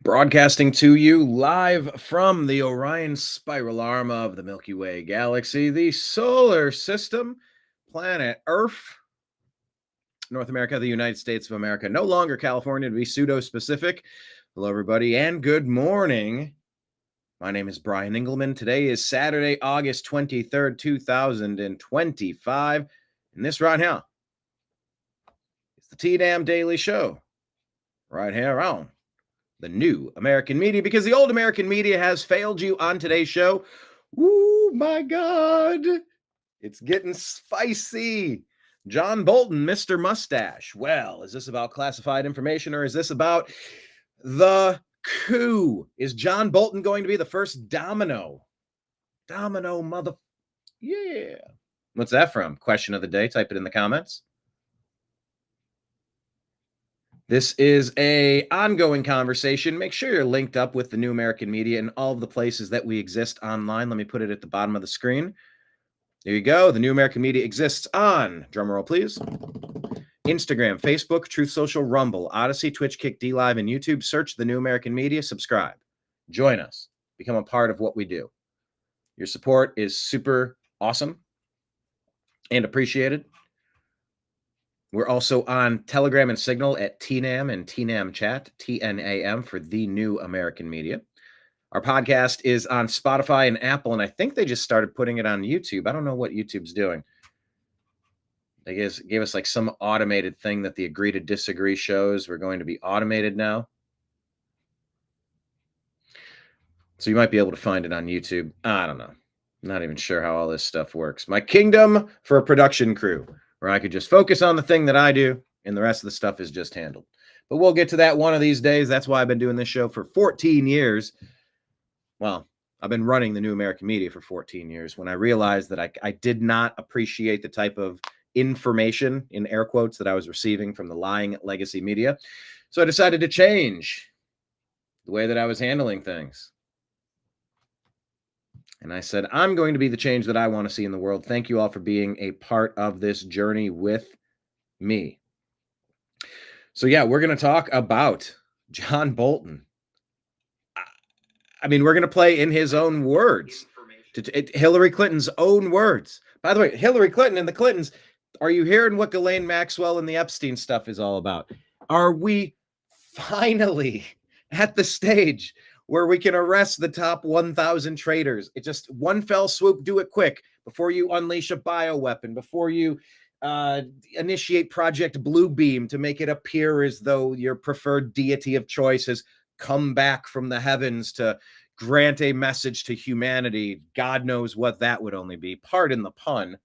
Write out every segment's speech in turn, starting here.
Broadcasting to you live from the Orion spiral arm of the Milky Way galaxy, the solar system, planet Earth, North America, the United States of America, no longer California to be pseudo-specific. Hello, everybody, and good morning. My name is Brian Engelman. Today is Saturday, August 23rd, 2025, and this right here is the TNAM Daily Show, right here on the new American media, because the old American media has failed you on today's show. Ooh, my God. It's getting spicy. John Bolton, Mr. Mustache. Well, is this about classified information or is this about the coup? Is John Bolton going to be the first domino? Domino mother... Yeah. What's that from? Question of the day. Type it in the comments. This is an ongoing conversation. Make sure you're linked up with the New American Media and all of the places that we exist online. Let me put it at the bottom of the screen. There you go. The New American Media exists on, drumroll please, Instagram, Facebook, Truth Social, Rumble, Odyssey, Twitch, Kick, DLive, and YouTube. Search the New American Media. Subscribe. Join us. Become a part of what we do. Your support is super awesome and appreciated. We're also on Telegram and Signal at TNAM and TNAM Chat, TNAM for the New American Media. Our podcast is on Spotify and Apple, and I think they just started putting it on YouTube. I don't know what YouTube's doing. They gave us like some automated thing that the agree to disagree shows were going to be automated now. So you might be able to find it on YouTube. I don't know. I'm not even sure how all this stuff works. My kingdom for a production crew, where I could just focus on the thing that I do and the rest of the stuff is just handled. But we'll get to that one of these days. That's why I've been doing this show for 14 years. Well, I've been running the New American Media for 14 years when I realized that I did not appreciate the type of information, in air quotes, that I was receiving from the lying legacy media. So I decided to change the way that I was handling things. And I said, I'm going to be the change that I want to see in the world. Thank you all for being a part of this journey with me. So yeah, we're going to talk about John Bolton. I mean, we're going to play in his own words, Hillary Clinton's own words. By the way, Hillary Clinton and the Clintons, are you hearing what Ghislaine Maxwell and the Epstein stuff is all about? Are we finally at the stage where we can arrest the top 1,000 traitors? It just one fell swoop, do it quick before you unleash a bioweapon, before you initiate Project Bluebeam to make it appear as though your preferred deity of choice has come back from the heavens to grant a message to humanity. God knows what that would only be. Pardon the pun.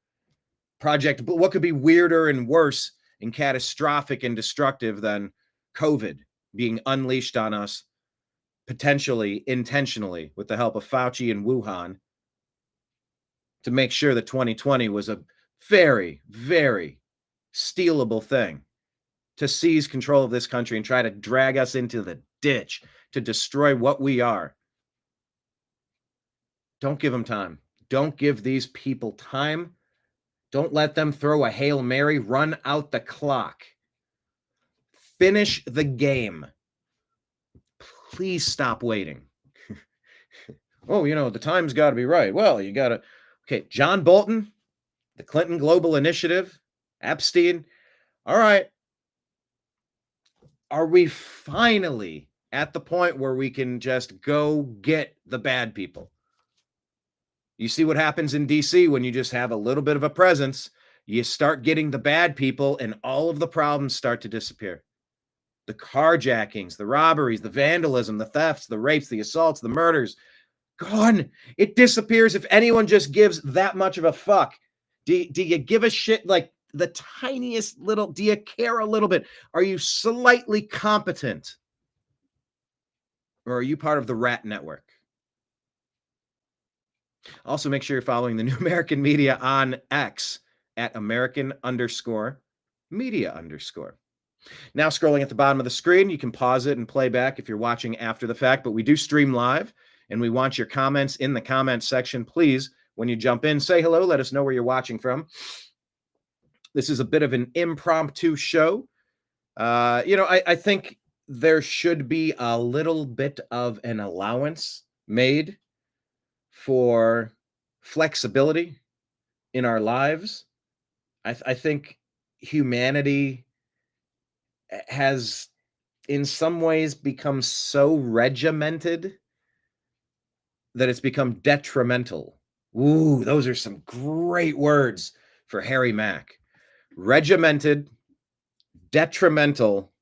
What could be weirder and worse and catastrophic and destructive than COVID being unleashed on us, potentially, intentionally, with the help of Fauci and Wuhan, to make sure that 2020 was a very, very stealable thing to seize control of this country and try to drag us into the ditch to destroy what we are. Don't give them time. Don't give these people time. Don't let them throw a Hail Mary, run out the clock. Finish the game. Please stop waiting. Oh, the time's got to be right. Well, you got to... Okay, John Bolton, the Clinton Global Initiative, Epstein. All right. Are we finally at the point where we can just go get the bad people? You see what happens in DC when you just have a little bit of a presence. You start getting the bad people and all of the problems start to disappear. The carjackings, the robberies, the vandalism, the thefts, the rapes, the assaults, the murders, gone. It disappears if anyone just gives that much of a fuck. Do you give a shit like the tiniest little? Do you care a little bit? Are you slightly competent? Or are you part of the rat network? Also, make sure you're following the New American Media on X at American_media_. Now, scrolling at the bottom of the screen, you can pause it and play back if you're watching after the fact, but we do stream live, and we want your comments in the comments section. Please, when you jump in, say hello, let us know where you're watching from. This is a bit of an impromptu show. I think there should be a little bit of an allowance made for flexibility in our lives. I think humanity has in some ways become so regimented that it's become detrimental. Ooh, those are some great words for Harry Mack. Regimented, detrimental,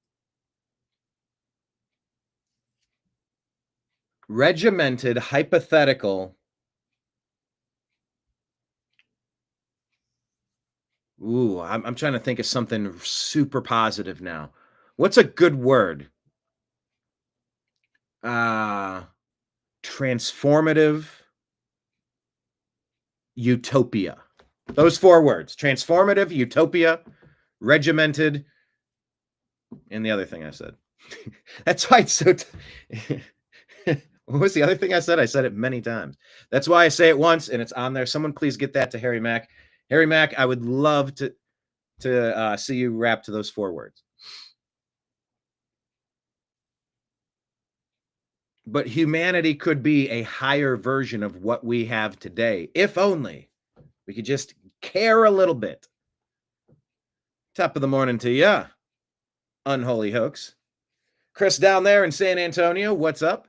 regimented, hypothetical. Ooh, I'm trying to think of something super positive now. What's a good word? Transformative utopia. Those 4 words: transformative, utopia, regimented, and the other thing I said. That's why it's so. What was the other thing I said? I said it many times. That's why I say it once, and it's on there. Someone please get that to Harry Mack. Harry Mack, I would love to see you rap to those 4 words. But humanity could be a higher version of what we have today, if only we could just care a little bit. Top of the morning to ya, unholy hoax. Chris down there in San Antonio, what's up?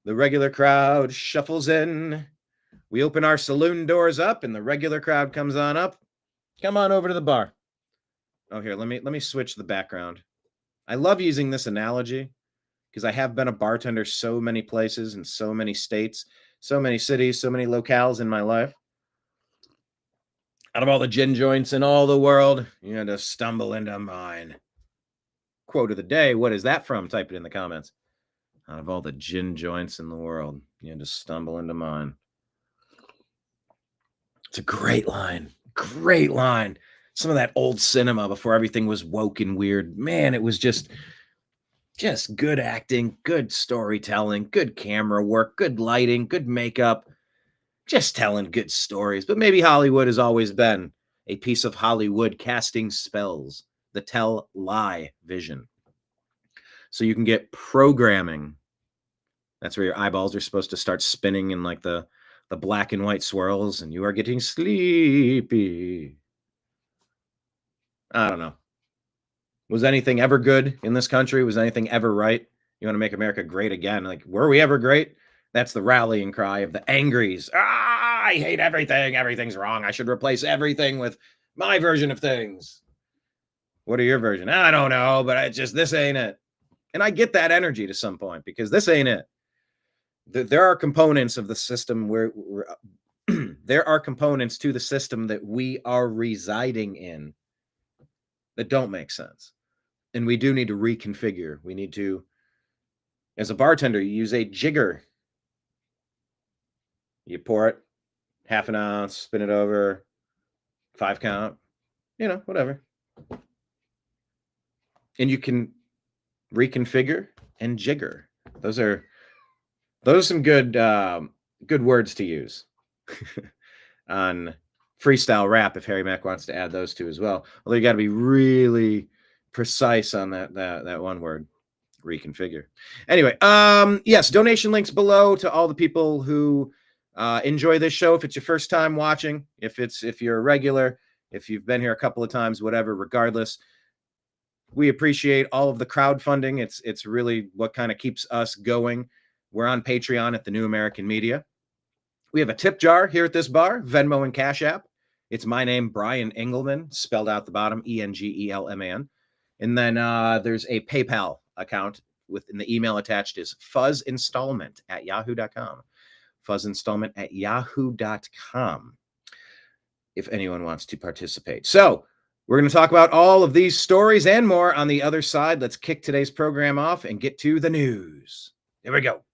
The regular crowd shuffles in. We open our saloon doors up, and the regular crowd comes on up. Come on over to the bar. Oh, here, let me switch the background. I love using this analogy because I have been a bartender so many places in so many states, so many cities, so many locales in my life. Out of all the gin joints in all the world, you had to stumble into mine. Quote of the day, what is that from? Type it in the comments. Out of all the gin joints in the world, you had to stumble into mine. It's a great line. Great line. Some of that old cinema before everything was woke and weird. Man, it was just good acting, good storytelling, good camera work, good lighting, good makeup, just telling good stories. But maybe Hollywood has always been a piece of Hollywood casting spells, the tell-lie vision. So you can get programming. That's where your eyeballs are supposed to start spinning in like the black and white swirls, and you are getting sleepy. I don't know. Was anything ever good in this country? Was anything ever right? You want to make America great again? Like, were we ever great? That's the rallying cry of the angries. I hate everything. Everything's wrong. I should replace everything with my version of things. What are your version? I don't know, but this ain't it. And I get that energy to some point because this ain't it. There are components of the system where there are components to the system that we are residing in that don't make sense. And we do need to reconfigure. We need to, as a bartender, you use a jigger. You pour it, half an ounce, spin it over, 5 count, whatever. And you can reconfigure and jigger. Those are some good words to use on freestyle rap if Harry Mack wants to add those two as well. Although you got to be really precise on that one word, reconfigure. Anyway, yes, donation links below to all the people who enjoy this show. If it's your first time watching, if you're a regular, if you've been here a couple of times, whatever, regardless, we appreciate all of the crowdfunding. It's really what kind of keeps us going. We're on Patreon at the New American Media. We have a tip jar here at this bar, Venmo and Cash App. It's my name, Brian Engelman, spelled out the bottom, Engelman. And then there's a PayPal account in the email attached is fuzzinstallment@yahoo.com. Fuzzinstallment@yahoo.com. If anyone wants to participate. So we're going to talk about all of these stories and more on the other side. Let's kick today's program off and get to the news. Here we go.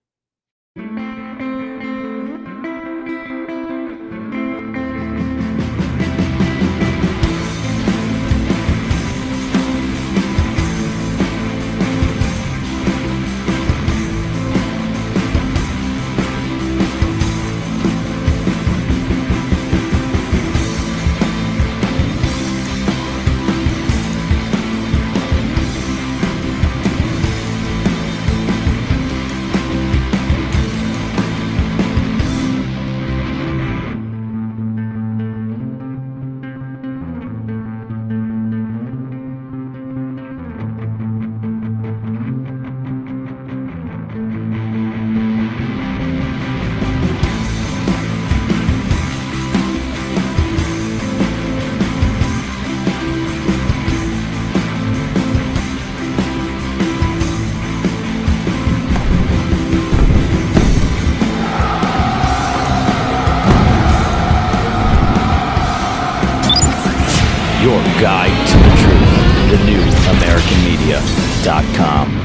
guide to the truth. thenewamericanmedia.com.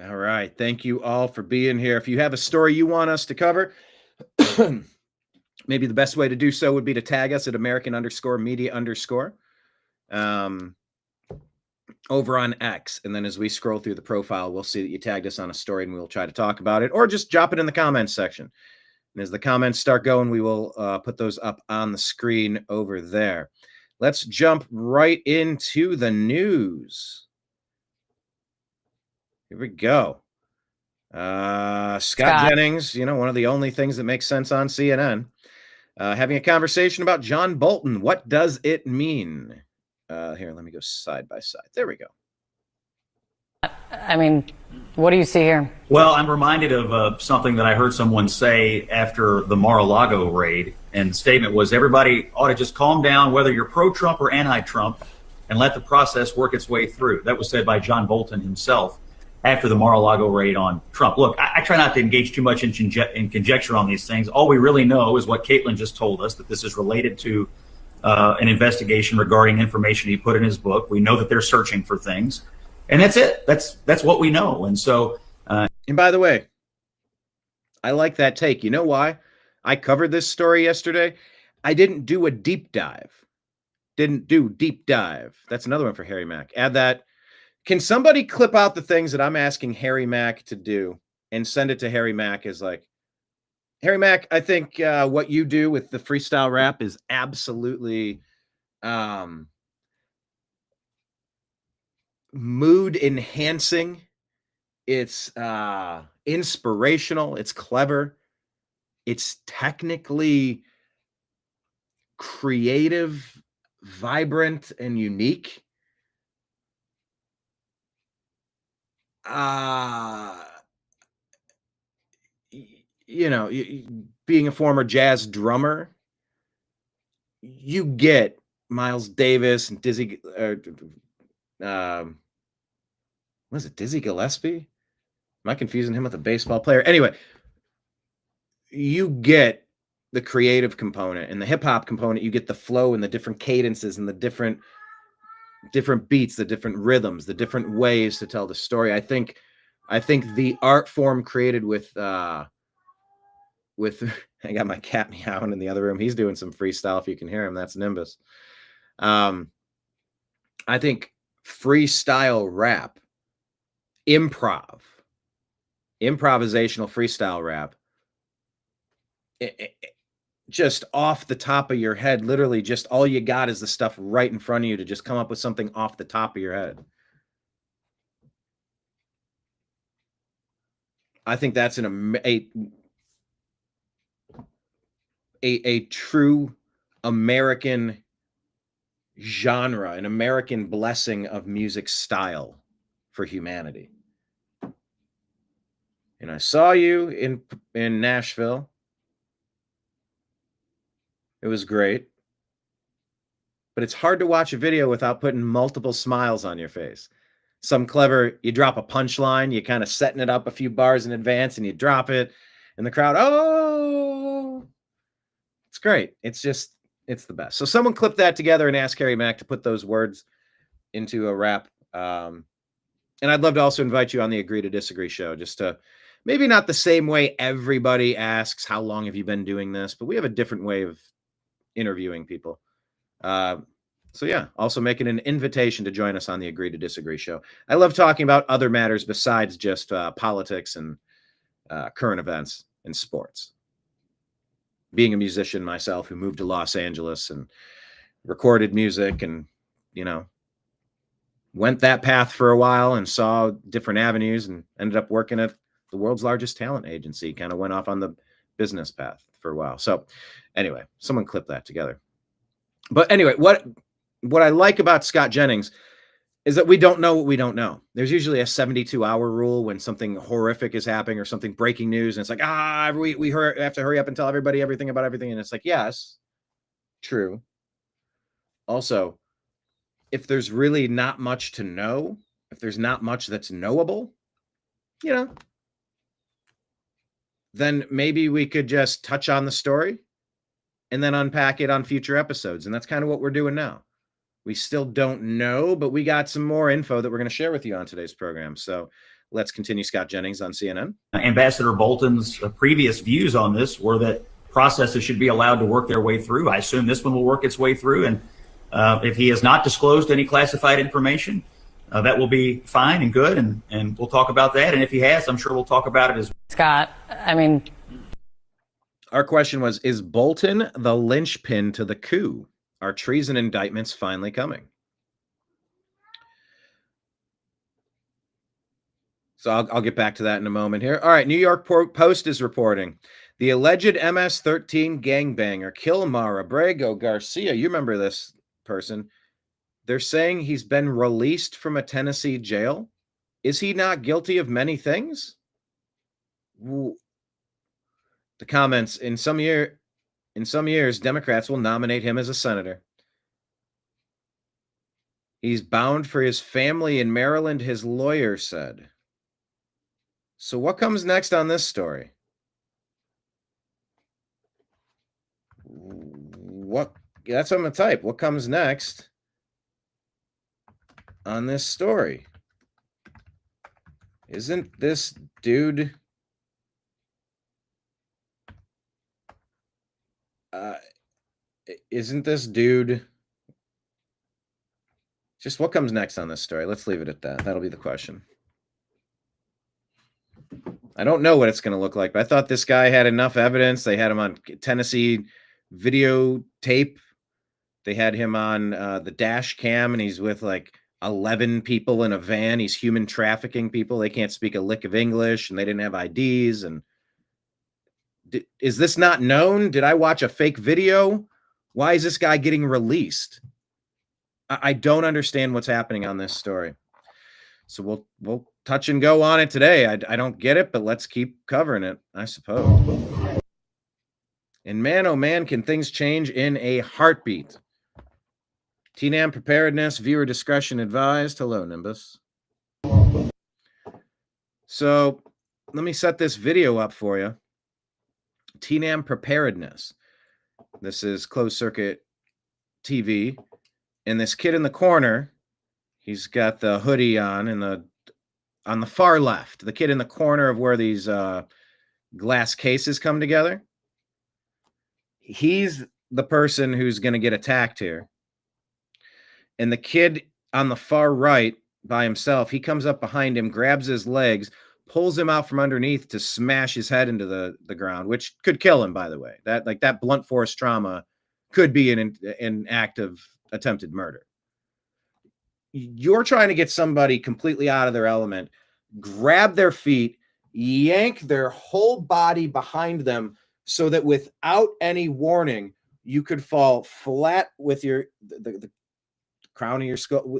All right. Thank you all for being here. If you have a story you want us to cover, maybe the best way to do so would be to tag us at American_media_ over on X. And then as we scroll through the profile, we'll see that you tagged us on a story and we'll try to talk about it, or just drop it in the comments section. And as the comments start going, we will put those up on the screen over there. Let's jump right into the news. Here we go. Scott Jennings, one of the only things that makes sense on CNN, having a conversation about John Bolton. What does it mean? Here, let me go side by side. There we go. I mean, what do you see here? Well, I'm reminded of something that I heard someone say after the Mar-a-Lago raid, and the statement was everybody ought to just calm down, whether you're pro-Trump or anti-Trump, and let the process work its way through. That was said by John Bolton himself after the Mar-a-Lago raid on Trump. Look, I try not to engage too much in conjecture on these things. All we really know is what Caitlin just told us, that this is related to an investigation regarding information he put in his book. We know that they're searching for things, and that's it. That's what we know. And so, and by the way, I like that take. You know why? I covered this story yesterday. I didn't do a deep dive. That's another one for Harry Mack. Add that. Can somebody clip out the things that I'm asking Harry Mack to do and send it to Harry Mack as like, Harry Mack, I think what you do with the freestyle rap is absolutely mood enhancing. It's inspirational. It's clever. It's technically creative, vibrant, and unique. Being a former jazz drummer, you get Miles Davis and Dizzy, was it Dizzy Gillespie? Am I confusing him with a baseball player? Anyway, you get the creative component and the hip hop component. You get the flow and the different cadences and the different beats, the different rhythms, the different ways to tell the story. I think the art form created with I got my cat meowing in the other room. He's doing some freestyle. If you can hear him, that's Nimbus. I think freestyle rap, improvisational freestyle rap, just off the top of your head, literally just all you got is the stuff right in front of you to just come up with something off the top of your head. I think that's a true American genre, an American blessing of music style for humanity. And I saw you in Nashville. It was great. But it's hard to watch a video without putting multiple smiles on your face. Some clever, you drop a punchline, you kind of setting it up a few bars in advance and you drop it and the crowd, oh, it's great. It's the best. So someone clip that together and ask Harry Mack to put those words into a rap. And I'd love to also invite you on the Agree to Disagree show, just to maybe not the same way everybody asks, how long have you been doing this? But we have a different way of interviewing people. So yeah, also making an invitation to join us on the Agree to Disagree show. I love talking about other matters besides just politics and current events and sports. Being a musician myself who moved to Los Angeles and recorded music and, went that path for a while and saw different avenues and ended up working at the world's largest talent agency, kind of went off on the business path for a while. So anyway, someone clip that together. But anyway, what I like about Scott Jennings is that we don't know what we don't know. There's usually a 72-hour rule when something horrific is happening or something breaking news. And it's like, we have to hurry up and tell everybody everything about everything. And it's like, yes, true. Also, if there's really not much to know, if there's not much that's knowable, then maybe we could just touch on the story and then unpack it on future episodes. And that's kind of what we're doing now. We still don't know, but we got some more info that we're going to share with you on today's program. So let's continue. Scott Jennings on CNN. Ambassador Bolton's previous views on this were that processes should be allowed to work their way through. I assume this one will work its way through. And if he has not disclosed any classified information, that will be fine and good. And we'll talk about that. And if he has, I'm sure we'll talk about it as well. Scott, I mean, our question was, is Bolton the linchpin to the coup? Are treason indictments finally coming? So I'll get back to that in a moment here. All right, New York Post is reporting the alleged MS-13 gangbanger Kilmar Abrego Garcia. You remember this person. They're saying he's been released from a Tennessee jail. Is he not guilty of many things? The comments, in some years, Democrats will nominate him as a senator. He's bound for his family in Maryland, his lawyer said. So what comes next on this story? That's what I'm going to type. What comes next on this story? Isn't this dude... isn't this dude... Just what comes next on this story? Let's leave it at that. That'll be the question. I don't know what it's going to look like, but I thought this guy had enough evidence. They had him on Tennessee videotape. They had him on the dash cam, and he's with like 11 people in a van. He's human trafficking people. They can't speak a lick of English, and they didn't have IDs. And is this not known? Did I watch a fake video? Why is this guy getting released? I don't understand what's happening on this story. So we'll touch and go on it today. I don't get it, but let's keep covering it, I suppose. And man, oh man, can things change in a heartbeat. TNAM preparedness, viewer discretion advised. Hello, Nimbus. So let me set this video up for you. TNAM preparedness. This is closed circuit TV. And this kid in the corner, he's got the hoodie on on the far left, the kid in the corner of where these glass cases come together. He's the person who's going to get attacked here. And the kid on the far right by himself, he comes up behind him, grabs his legs, pulls him out from underneath to smash his head into the ground, which could kill him, by the way. That blunt force trauma could be an act of attempted murder. You're trying to get somebody completely out of their element, grab their feet, yank their whole body behind them so that without any warning, you could fall flat with the crown of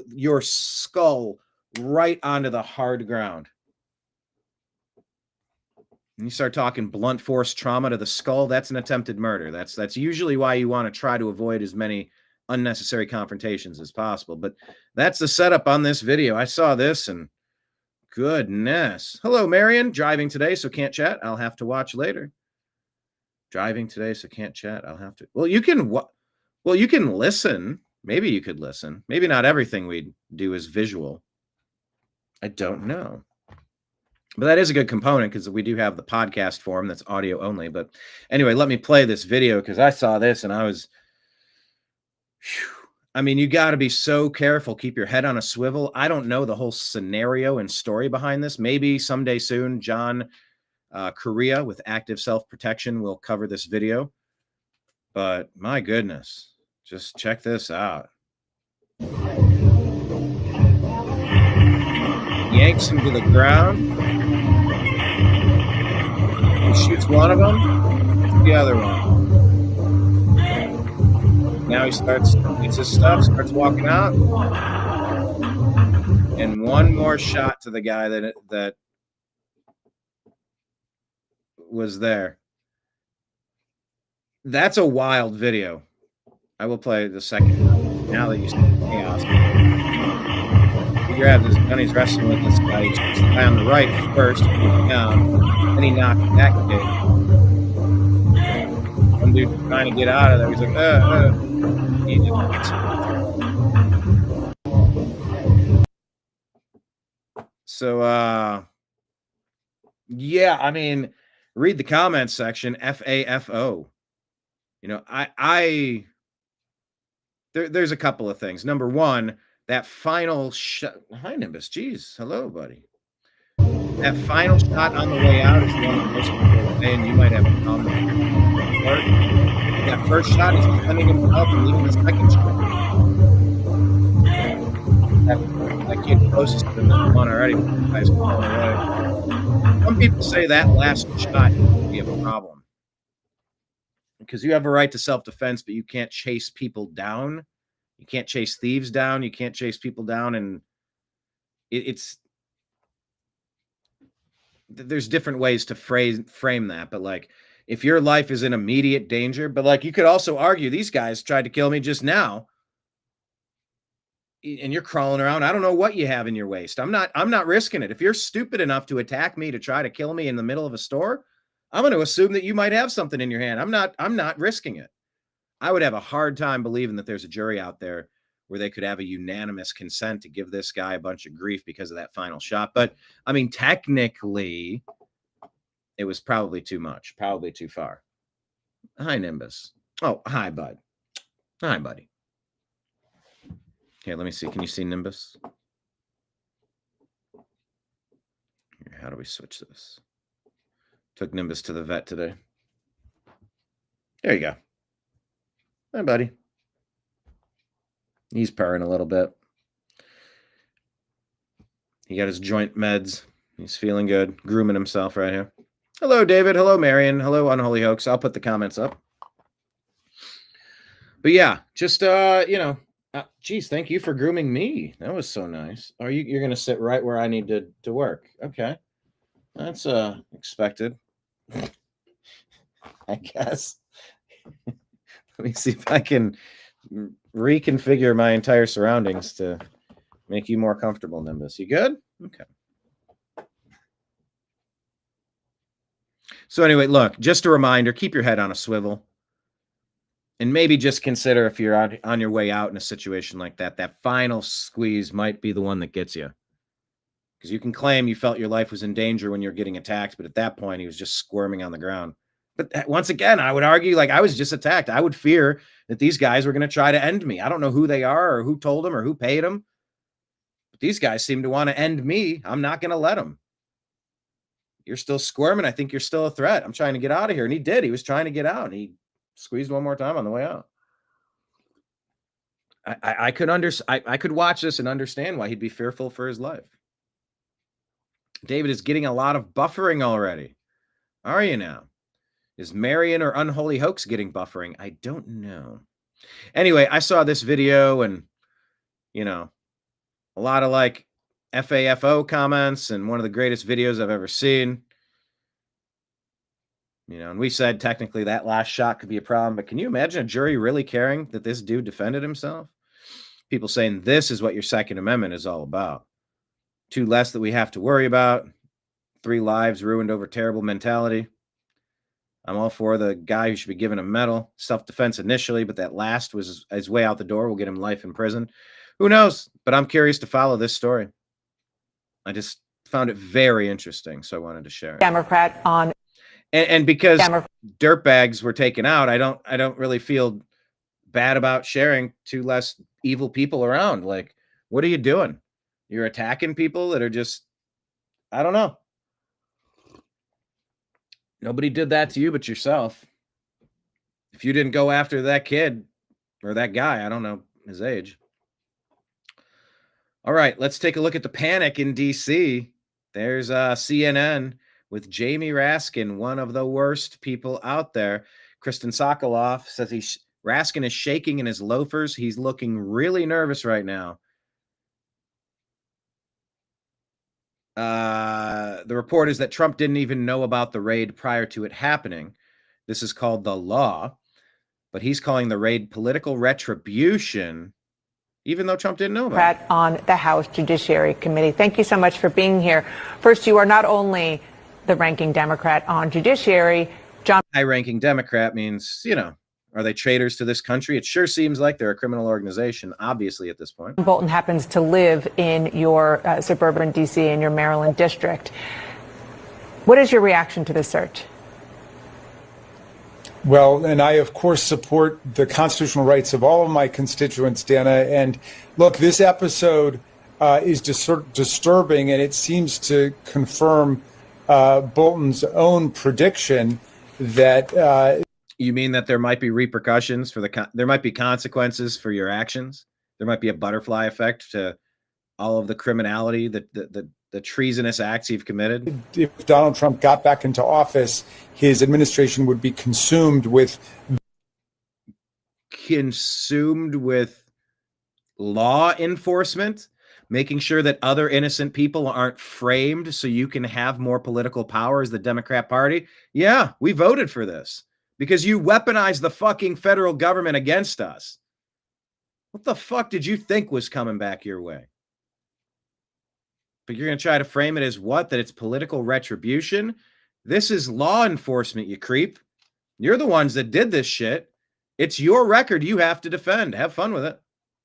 your skull right onto the hard ground. And you start talking blunt force trauma to the skull, that's an attempted murder. That's usually why you want to try to avoid as many unnecessary confrontations as possible. But that's the setup on this video. I saw this and goodness. Hello, Marion. Driving today, so can't chat. I'll have to watch later. Driving today, so can't chat. I'll have to. Well, you can listen. Maybe you could listen. Maybe not everything we do is visual. I don't know. But that is a good component because we do have the podcast form that's audio only. But anyway, let me play this video because I saw this and I was... I mean, you got to be so careful. Keep your head on a swivel. I don't know the whole scenario and story behind this. Maybe someday soon, John Correa with Active Self-Protection will cover this video. But my goodness, just check this out. Yanks him to the ground. He shoots one of them, the other one. Now he gets his stuff, starts walking out. And one more shot to the guy that was there. That's a wild video. I will play the second now that you see chaos. grabs his gun. He's wrestling with this guy. He shoots the guy on the right first, down. Then he knocks that kid. One dude trying to get out of there. He's like, He just So, yeah, I mean, read the comments section. FAFO. You know, there's a couple of things. Number one, that final shot. Hi, Nimbus. Jeez. Hello, buddy. That final shot on the way out is the one that most people say, and you might have a comment. That first shot is defending himself and leaving the second shot. That kid closest to him is one already. Guys falling away. Some people say that last shot could be a problem because you have a right to self-defense, but you can't chase people down. You can't chase thieves down. You can't chase people down, and there's different ways to frame that. But like, if your life is in immediate danger, but like, you could also argue these guys tried to kill me just now, and you're crawling around. I don't know what you have in your waist. I'm not risking it. If you're stupid enough to attack me to try to kill me in the middle of a store, I'm going to assume that you might have something in your hand. I'm not risking it. I would have a hard time believing that there's a jury out there where they could have a unanimous consent to give this guy a bunch of grief because of that final shot. But I mean, technically, it was probably too much, probably too far. Hi, Nimbus. Oh, hi, bud. Hi, buddy. Okay, let me see. Can you see Nimbus? Here, how do we switch this? Took Nimbus to the vet today. There you go. Hi, buddy. He's purring a little bit. He got his joint meds. He's feeling good. Grooming himself right here. Hello, David. Hello, Marion. Hello, Unholy Hoax. I'll put the comments up. But yeah, just, geez, thank you for grooming me. That was so nice. You're going to sit right where I need to work. Okay. That's expected. I guess. Let me see if I can reconfigure my entire surroundings to make you more comfortable, Nimbus. You good? Okay. So anyway, look, just a reminder, keep your head on a swivel. And maybe just consider if you're on your way out in a situation like that, that final squeeze might be the one that gets you. Because you can claim you felt your life was in danger when you're getting attacked, but at that point, he was just squirming on the ground. But once again, I would argue like I was just attacked. I would fear that these guys were going to try to end me. I don't know who they are or who told them or who paid them. But these guys seem to want to end me. I'm not going to let them. You're still squirming. I think you're still a threat. I'm trying to get out of here. And he did. He was trying to get out. And he squeezed one more time on the way out. I could watch this and understand why he'd be fearful for his life. David is getting a lot of buffering already. Are you now? Is Marion or Unholy Hoax getting buffering? I don't know. Anyway, I saw this video and, a lot of like FAFO comments and one of the greatest videos I've ever seen. And we said technically that last shot could be a problem, but can you imagine a jury really caring that this dude defended himself? People saying this is what your Second Amendment is all about. 2 less that we have to worry about. 3 lives ruined over terrible mentality. I'm all for the guy who should be given a medal. Self-defense initially, but that last was his way out the door. We'll get him life in prison. Who knows? But I'm curious to follow this story. I just found it very interesting, so I wanted to share it. Democrat on. And because dirtbags were taken out, I don't really feel bad about sharing 2 less evil people around. Like, what are you doing? You're attacking people that are just, I don't know. Nobody did that to you but yourself. If you didn't go after that kid or that guy, I don't know his age. All right, let's take a look at the panic in D.C. There's CNN with Jamie Raskin, one of the worst people out there. Kristen Sokoloff says Raskin is shaking in his loafers. He's looking really nervous right now. The report is that Trump didn't even know about the raid prior to it happening. This is called the law, but he's calling the raid political retribution. even though Trump didn't know about it. On the House Judiciary Committee. Thank you so much for being here. First, you are not only the ranking Democrat on Judiciary, John. High-ranking Democrat means, you know, are they traitors to this country? It sure seems like they're a criminal organization, obviously, at this point. Bolton happens to live in your suburban D.C., in your Maryland district. What is your reaction to this search? Well, and I, of course, support the constitutional rights of all of my constituents, Dana. And look, this episode is disturbing, and it seems to confirm Bolton's own prediction that. You mean that there might be repercussions for there might be consequences for your actions? There might be a butterfly effect to all of the criminality, the treasonous acts you've committed? If Donald Trump got back into office, his administration would be consumed with law enforcement, making sure that other innocent people aren't framed so you can have more political power as the Democrat Party. Yeah, we voted for this because you weaponized the fucking federal government against us. What the fuck did you think was coming back your way? But you're going to try to frame it as what? That it's political retribution? This is law enforcement, you creep. You're the ones that did this shit. It's your record you have to defend. Have fun with it.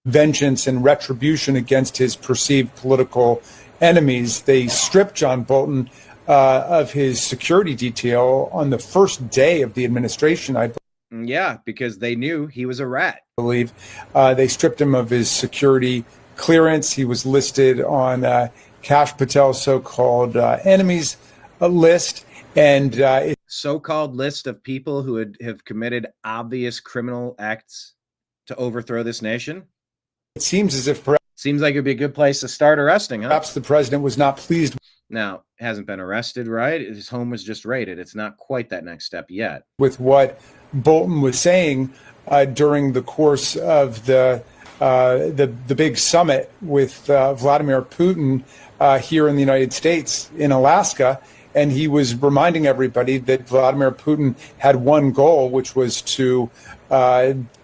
Vengeance and retribution against his perceived political enemies. They stripped John Bolton of his security detail on the first day of the administration, I believe. Yeah, because they knew he was a rat. They stripped him of his security clearance. He was listed on Kash Patel's so-called enemies list. And so-called list of people who have committed obvious criminal acts to overthrow this nation. It seems as if seems like it'd be a good place to start arresting, huh? Perhaps the president was not pleased. Now, hasn't been arrested, right? His home was just raided. It's not quite that next step yet. With what Bolton was saying during the course of the big summit with Vladimir Putin here in the United States in Alaska. And he was reminding everybody that Vladimir Putin had one goal, which was to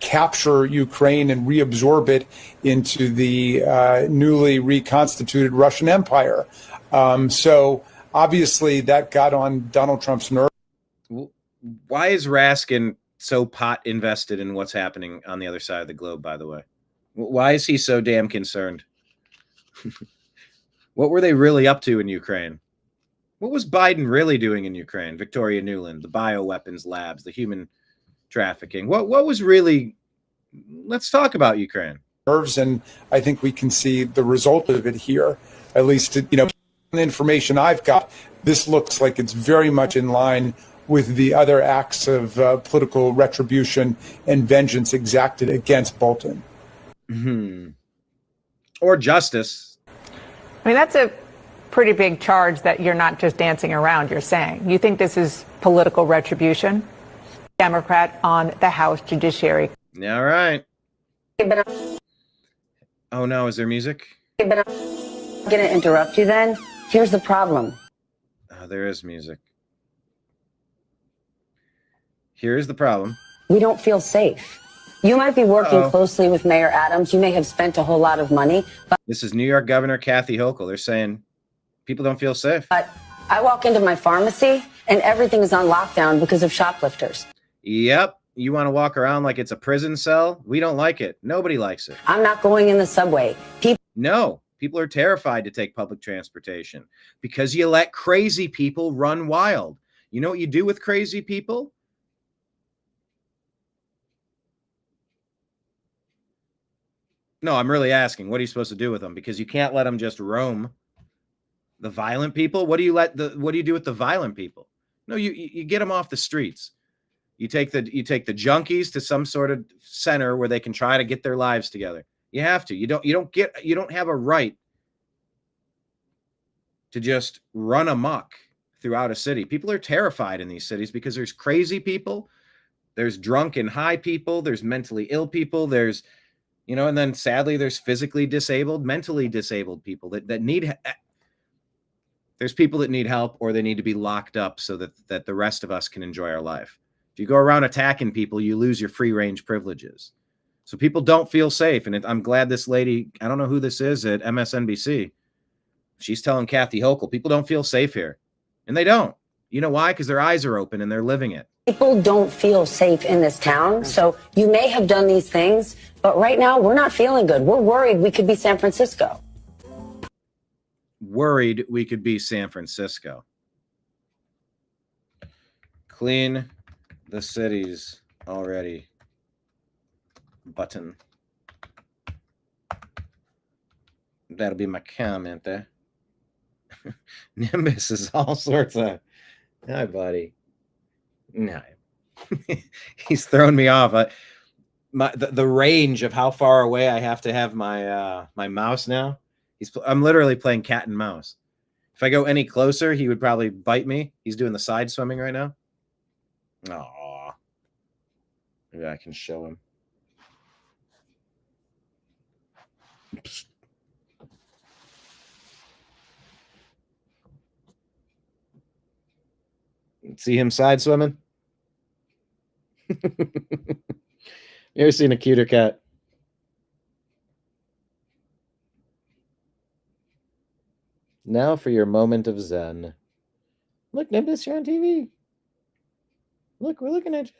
capture Ukraine and reabsorb it into the newly reconstituted Russian Empire. So obviously that got on Donald Trump's nerves. Why is Raskin so pot invested in what's happening on the other side of the globe, by the way? Why is he so damn concerned? What were they really up to in Ukraine? What was Biden really doing in Ukraine? Victoria Nuland, the bioweapons labs, the human trafficking. What was really? Let's talk about Ukraine. And I think we can see the result of it here. At least, the information I've got, this looks like it's very much in line with the other acts of political retribution and vengeance exacted against Bolton. Mm-hmm. Or justice. I mean, that's a pretty big charge that you're not just dancing around, you're saying. You think this is political retribution? Democrat on the House Judiciary. All right. Oh, no. Is there music? I'm going to interrupt you then. Here's the problem. Oh, there is music. Here's the problem. We don't feel safe. You might be working closely with Mayor Adams. You may have spent a whole lot of money. But this is New York Governor Kathy Hochul. They're saying people don't feel safe. But I walk into my pharmacy and everything is on lockdown because of shoplifters. Yep. You want to walk around like it's a prison cell? We don't like it. Nobody likes it. I'm not going in the subway. No. People are terrified to take public transportation because you let crazy people run wild. You know what you do with crazy people? No, I'm really asking, what are you supposed to do with them? Because you can't let them just roam. The violent people, what do you do with the violent people? No, you get them off the streets. You take the junkies to some sort of center where they can try to get their lives together. You have to. You don't have a right to just run amok throughout a city. People are terrified in these cities because there's crazy people, there's drunk and high people, there's mentally ill people, there's and then sadly there's physically disabled, mentally disabled people that need. There's people that need help or they need to be locked up so that the rest of us can enjoy our life. If you go around attacking people, you lose your free range privileges. So people don't feel safe. And I'm glad this lady, I don't know who this is at MSNBC. She's telling Kathy Hochul, people don't feel safe here. And they don't. You know why? Because their eyes are open and they're living it. People don't feel safe in this town. So you may have done these things, but right now we're not feeling good. We're worried we could be San Francisco. Worried we could be San Francisco. Clean the cities already. Button. That'll be my comment there. Nimbus is all sorts of. Hi, buddy. No. He's thrown me off. The range of how far away I have to have my my mouse now. I'm literally playing cat and mouse. If I go any closer, he would probably bite me. He's doing the side swimming right now. Aw. Maybe I can show him. Psst. See him side swimming? You ever seen a cuter cat? Now for your moment of zen. Look, Nimbus, you're on TV. Look, we're looking at you.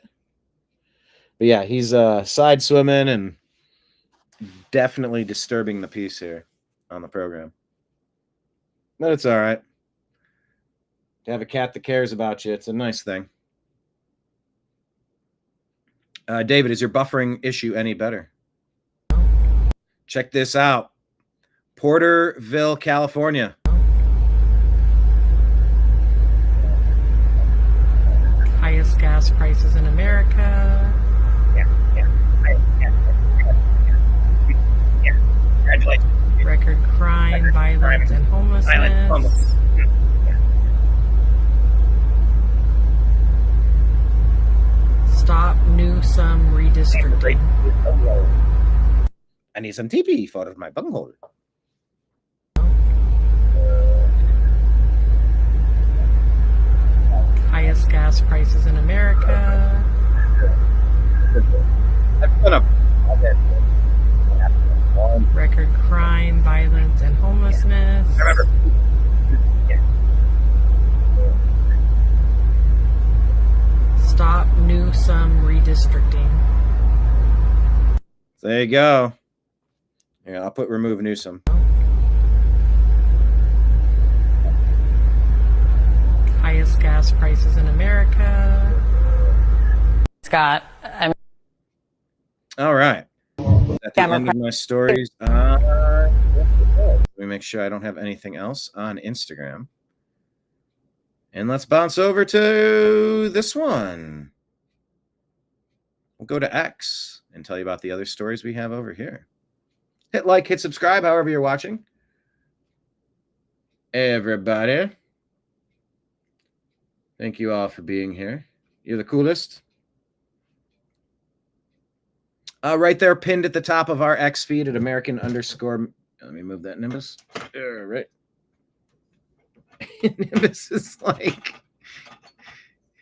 But yeah, he's side swimming and definitely disturbing the peace here on the program. But it's all right. To have a cat that cares about you, it's a nice thing. David, is your buffering issue any better? Check this out. Porterville, California. Highest gas prices in America. Congratulations. Record crime, violence, and homelessness. Stop Newsom redistricting. I need some TP for my bunghole. Highest gas prices in America. Record crime, violence, and homelessness. Stop Newsom redistricting. There you go. Yeah, I'll put remove Newsom. Highest gas prices in America. Scott, All right. At the end of my stories. Let me make sure I don't have anything else on Instagram. And let's bounce over to this one. We'll go to X and tell you about the other stories we have over here. Hit like, hit subscribe, however you're watching. Everybody. Thank you all for being here. You're the coolest. Right there, pinned at the top of our X feed at American _. Let me move that, Nimbus. All right. Nimbus is like,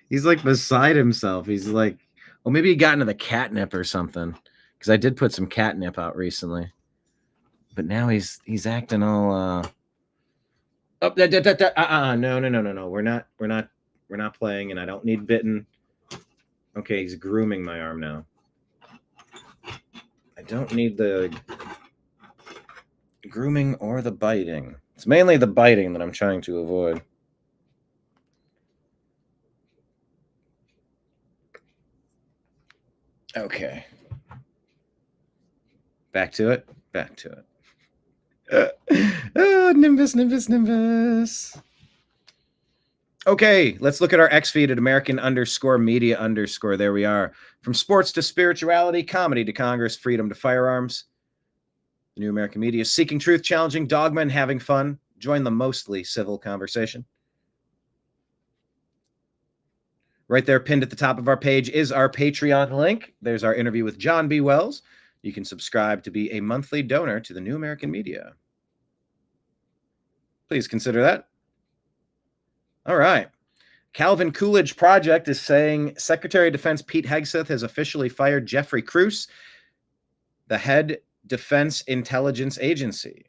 he's like beside himself. He's like, well, maybe he got into the catnip or something. Because I did put some catnip out recently. But now he's acting all no. We're not playing, and I don't need bitten. Okay, he's grooming my arm now. I don't need the grooming or the biting. It's mainly the biting that I'm trying to avoid. Okay. Back to it. Back to it. Nimbus, Nimbus, Nimbus. Okay, let's look at our X feed at American _media_. There we are. From sports to spirituality, comedy to Congress, freedom to firearms. The New American Media, seeking truth, challenging dogma, and having fun. Join the mostly civil conversation. Right there, pinned at the top of our page, is our Patreon link. There's our interview with John B. Wells. You can subscribe to be a monthly donor to the New American Media. Please consider that. All right. Calvin Coolidge Project is saying Secretary of Defense Pete Hegseth has officially fired Jeffrey Kruse the head Defense Intelligence Agency.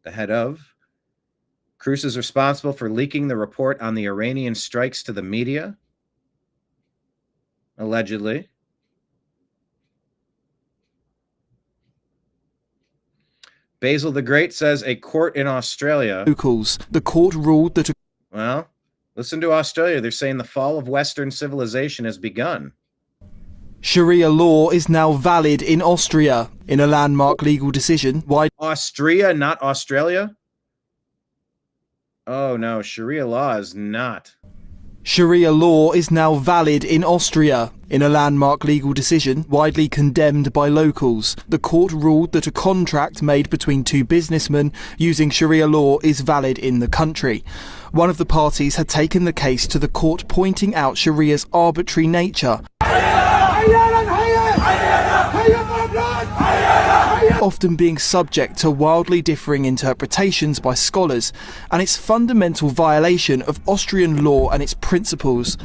The head of. Cruz is responsible for leaking the report on the Iranian strikes to the media, allegedly. Basil the Great says a court in Australia. Locals. The court ruled that. Well, listen to Australia. They're saying the fall of Western civilization has begun. Sharia law is now valid in Austria in a landmark legal decision. Why? Austria, not Australia? Oh no, Sharia law is not. Sharia law is now valid in Austria in a landmark legal decision widely condemned by locals. The court ruled that a contract made between two businessmen using Sharia law is valid in the country. One of the parties had taken the case to the court, pointing out Sharia's arbitrary nature, often being subject to wildly differing interpretations by scholars, and its fundamental violation of Austrian law and its principles.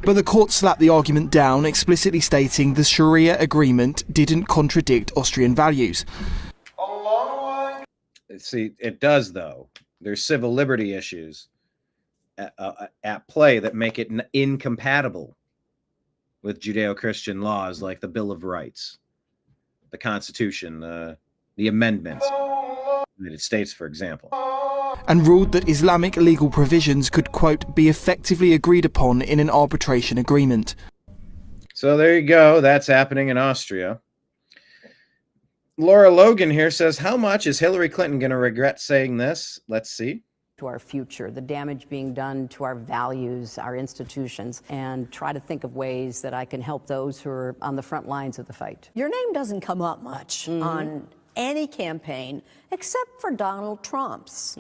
But the court slapped the argument down, explicitly stating the Sharia agreement didn't contradict Austrian values. See, it does, though. There's civil liberty issues at play that make it incompatible with Judeo-Christian laws like the Bill of Rights, the Constitution, the amendments, the United States, for example. And ruled that Islamic legal provisions could, quote, be effectively agreed upon in an arbitration agreement. So there you go. That's happening in Austria. Laura Logan here says, how much is Hillary Clinton going to regret saying this? Let's see. To our future, the damage being done to our values, our institutions, and try to think of ways that I can help those who are on the front lines of the fight. Your name doesn't come up much on any campaign except for Donald Trump's.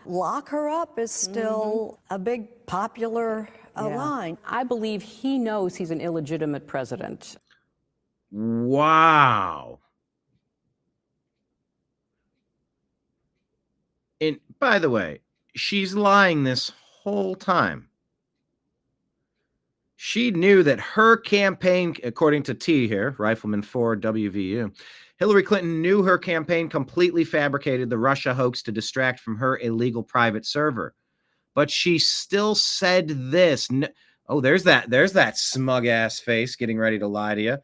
Lock her up is still a big popular line. I believe he knows he's an illegitimate president. Wow. And by the way, she's lying this whole time. She knew that her campaign, according to T here, Rifleman 4 WVU, Hillary Clinton knew her campaign completely fabricated the Russia hoax to distract from her illegal private server. But she still said this. Oh, there's that smug ass face getting ready to lie to you.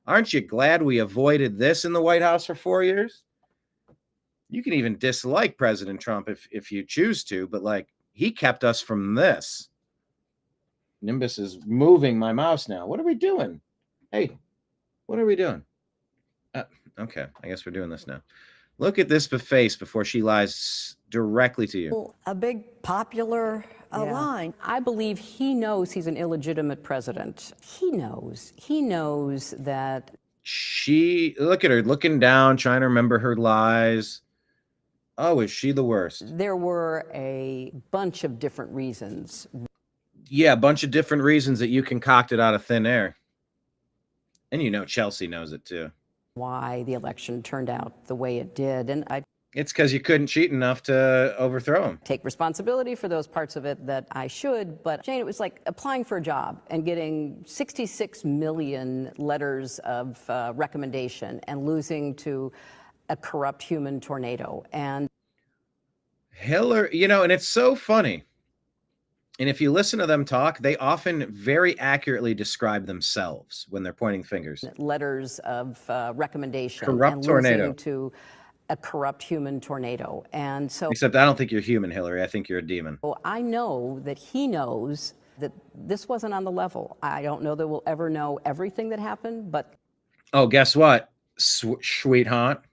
Aren't you glad we avoided this in the White House for 4 years? You can even dislike President Trump if you choose to, but like, he kept us from this. Nimbus is moving my mouse now. What are we doing? Hey, what are we doing? Okay, I guess we're doing this now. Look at this face before she lies directly to you. A big popular line. I believe he knows he's an illegitimate president. He knows that. She, look at her looking down, trying to remember her lies. Oh, is she the worst? There were a bunch of different reasons. Yeah, a bunch of different reasons that you concocted out of thin air. And you know Chelsea knows it too. Why the election turned out the way it did. And it's because you couldn't cheat enough to overthrow him. Take responsibility for those parts of it that I should. But Jane, it was like applying for a job and getting 66 million letters of recommendation and losing to a corrupt human tornado. And Hillary, and it's so funny. And if you listen to them talk, they often very accurately describe themselves when they're pointing fingers. Letters of recommendation. Corrupt and tornado. Losing to a corrupt human tornado. And so. Except I don't think you're human, Hillary. I think you're a demon. Well, I know that he knows that this wasn't on the level. I don't know that we'll ever know everything that happened, but. Oh, guess what, sweetheart?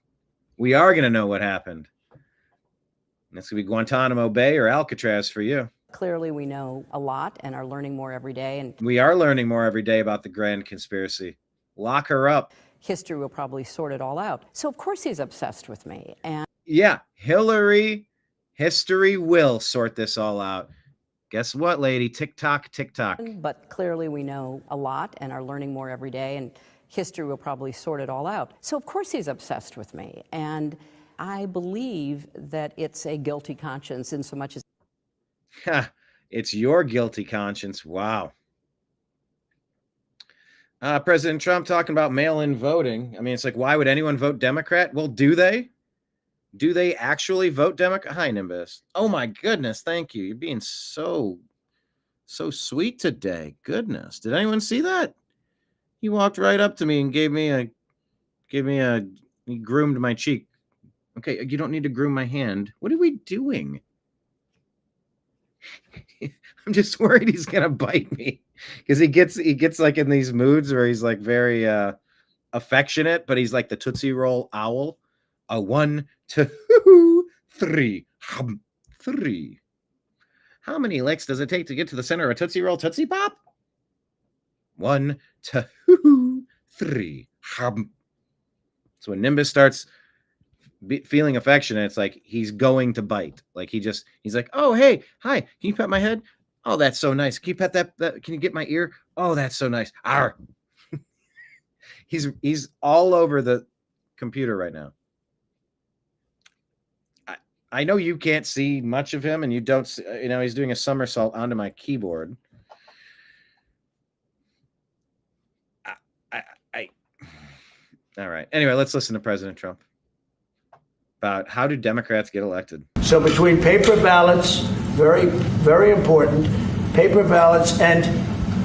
We are going to know what happened. And it's going to be Guantanamo Bay or Alcatraz for you. Clearly, we know a lot and are learning more every day. And we are learning more every day about the grand conspiracy. Lock her up. History will probably sort it all out. So, of course, he's obsessed with me. And yeah, history will sort this all out. Guess what, lady? Tick-tock, tick-tock. But clearly, we know a lot and are learning more every day. And history will probably sort it all out. So, of course, he's obsessed with me. And I believe that it's a guilty conscience in so much as. It's your guilty conscience. Wow. President Trump talking about mail-in voting. I mean, it's like, why would anyone vote Democrat? Well, do they? Do they actually vote Democrat? Hi, Nimbus. Oh my goodness, thank you. You're being so sweet today. Goodness, did anyone see that? He walked right up to me and he groomed my cheek. Okay, you don't need to groom my hand. What are we doing? I'm just worried he's gonna bite me because he gets like in these moods where he's like very affectionate, but he's like the Tootsie Roll owl. A 1, 2, 3, 3. How many licks does it take to get to the center of a Tootsie Roll Tootsie Pop? 1, 2, 3. So when Nimbus starts feeling affectionate, it's like he's going to bite. Like he's like, oh, hey, hi, can you pet my head? Oh, that's so nice. Can you pet that? Can you get my ear? Oh, that's so nice. Arr. He's all over the computer right now. I know you can't see much of him, and you don't see, he's doing a somersault onto my keyboard. All right. Anyway, let's listen to President Trump about how do Democrats get elected. So between paper ballots, very, very important, paper ballots, and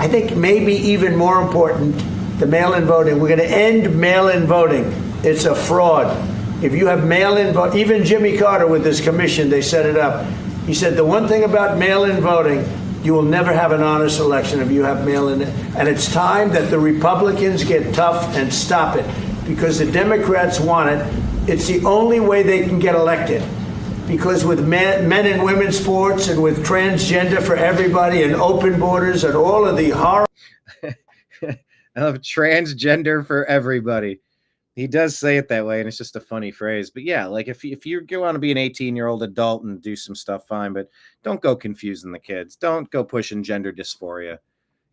I think maybe even more important, the mail-in voting. We're going to end mail-in voting. It's a fraud. If you have mail-in vote, even Jimmy Carter with this commission, they set it up. He said the one thing about mail-in voting, you will never have an honest election if you have mail-in. And it's time that the Republicans get tough and stop it, because the Democrats want it. It's the only way they can get elected. Because with men and women's sports and with transgender for everybody and open borders and all of the horror. I love transgender for everybody. He does say it that way, and it's just a funny phrase. But yeah, like if you want to be an 18-year-old adult and do some stuff, fine, but don't go confusing the kids. Don't go pushing gender dysphoria.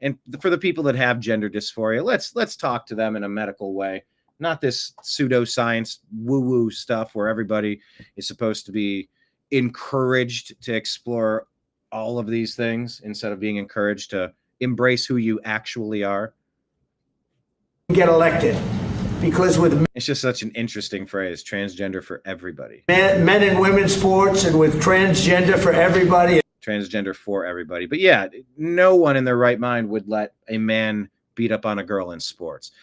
And for the people that have gender dysphoria, let's talk to them in a medical way, not this pseudoscience woo-woo stuff where everybody is supposed to be encouraged to explore all of these things instead of being encouraged to embrace who you actually are. Get elected. Because with it's just such an interesting phrase, transgender for everybody. Men and women's sports and with transgender for everybody. Transgender for everybody. But yeah, no one in their right mind would let a man beat up on a girl in sports.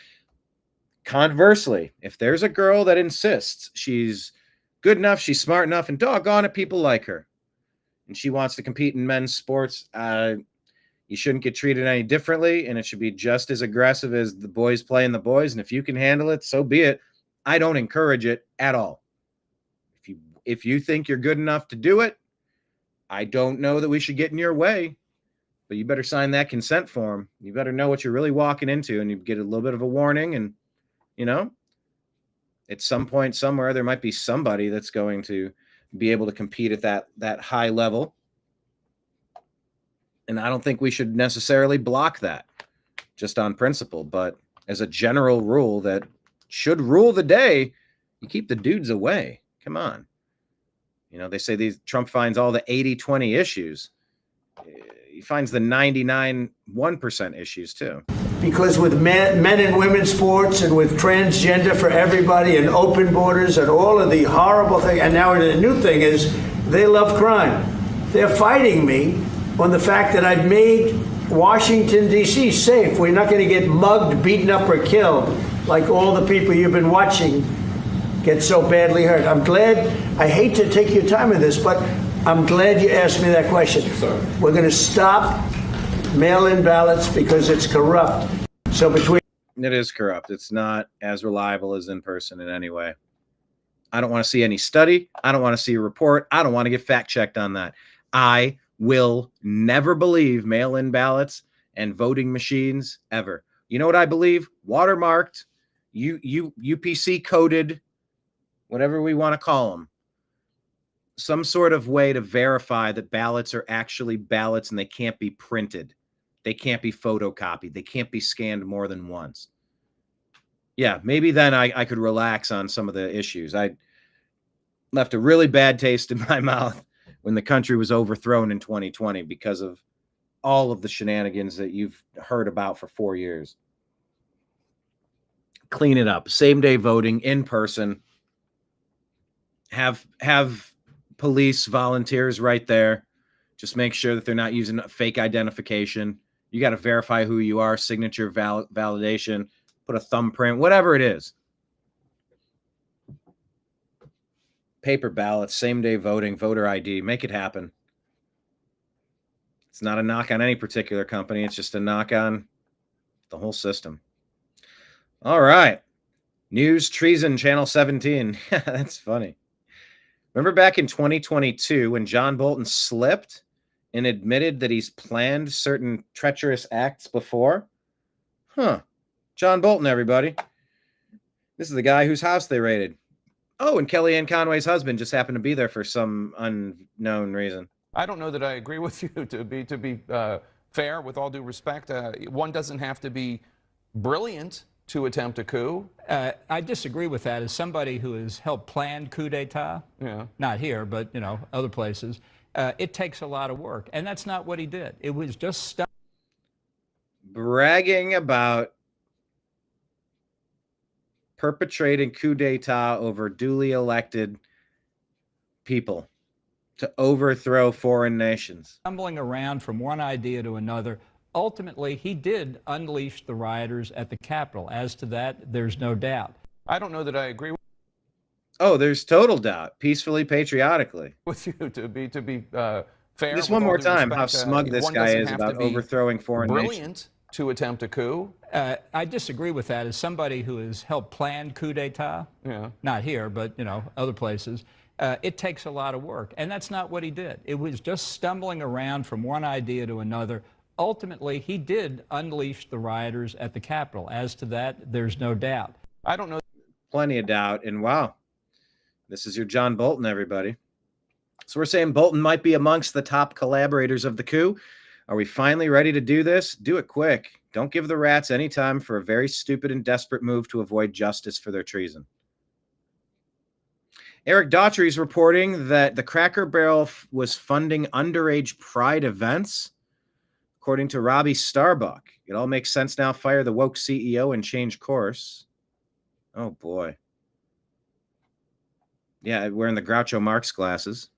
Conversely, if there's a girl that insists she's good enough, she's smart enough, and doggone it, people like her, and she wants to compete in men's sports, you shouldn't get treated any differently, and it should be just as aggressive as the boys playing the boys. And if you can handle it, so be it. I don't encourage it at all. If you think you're good enough to do it, I don't know that we should get in your way, but you better sign that consent form. You better know what you're really walking into, and you get a little bit of a warning. And, at some point somewhere, there might be somebody that's going to be able to compete at that high level. And I don't think we should necessarily block that just on principle, but as a general rule that should rule the day, you keep the dudes away. Come on. They say Trump finds all the 80-20 issues. He finds the 1% issues too. Because with men and women's sports and with transgender for everybody and open borders and all of the horrible things. And now the new thing is they love crime. They're fighting me on the fact that I've made Washington, D.C. safe. We're not going to get mugged, beaten up, or killed like all the people you've been watching get so badly hurt. I'm glad. I hate to take your time with this, but I'm glad you asked me that question. Sorry. We're going to stop mail-in ballots because it's corrupt. So it is corrupt. It's not as reliable as in person in any way. I don't want to see any study. I don't want to see a report. I don't want to get fact-checked on that. I will never believe mail-in ballots and voting machines ever. You know what I believe? Watermarked, UPC coded, whatever we want to call them. Some sort of way to verify that ballots are actually ballots and they can't be printed. They can't be photocopied. They can't be scanned more than once. Yeah, maybe then I could relax on some of the issues. I left a really bad taste in my mouth when the country was overthrown in 2020 because of all of the shenanigans that you've heard about for 4 years. clean it up. Same day voting in person. Have police volunteers right there. Just make sure that they're not using fake identification. You got to verify who you are, signature validation, put a thumbprint, whatever it is. Paper ballots, same day voting, voter ID, make it happen. It's not a knock on any particular company. It's just a knock on the whole system. All right. News Treason, Channel 17. That's funny. Remember back in 2022 when John Bolton slipped and admitted that he's planned certain treacherous acts before? John Bolton, everybody. This is the guy whose house they raided. Oh, and Kellyanne Conway's husband just happened to be there for some unknown reason. I don't know that I agree with you. To be fair, with all due respect, one doesn't have to be brilliant to attempt a coup. I disagree with that. As somebody who has helped plan coup d'etat, not here, but other places, it takes a lot of work, and that's not what he did. It was just bragging about perpetrating coup d'etat over duly elected people to overthrow foreign nations. Stumbling around from one idea to another. Ultimately, he did unleash the rioters at the Capitol. As to that, there's no doubt. I don't know that I agree Oh, there's total doubt. Peacefully, patriotically. with you. To be fair. Just one more time, how smug this guy is about overthrowing foreign nations. Brilliant to attempt a coup. I disagree with that. As somebody who has helped plan coup d'etat, not here, but other places, it takes a lot of work, and that's not what he did. It was just stumbling around from one idea to another. Ultimately, he did unleash the rioters at the Capitol. As to that, there's no doubt. I don't know. Plenty of doubt, and wow, this is your John Bolton, everybody. So we're saying Bolton might be amongst the top collaborators of the coup. Are we finally ready to do this? Do it quick. Don't give the rats any time for a very stupid and desperate move to avoid justice for their treason. Eric Daughtry is reporting that the Cracker Barrel was funding underage pride events. According to Robbie Starbuck, it all makes sense now. Fire the woke CEO and change course. Oh, boy. Yeah, wearing the Groucho Marx glasses.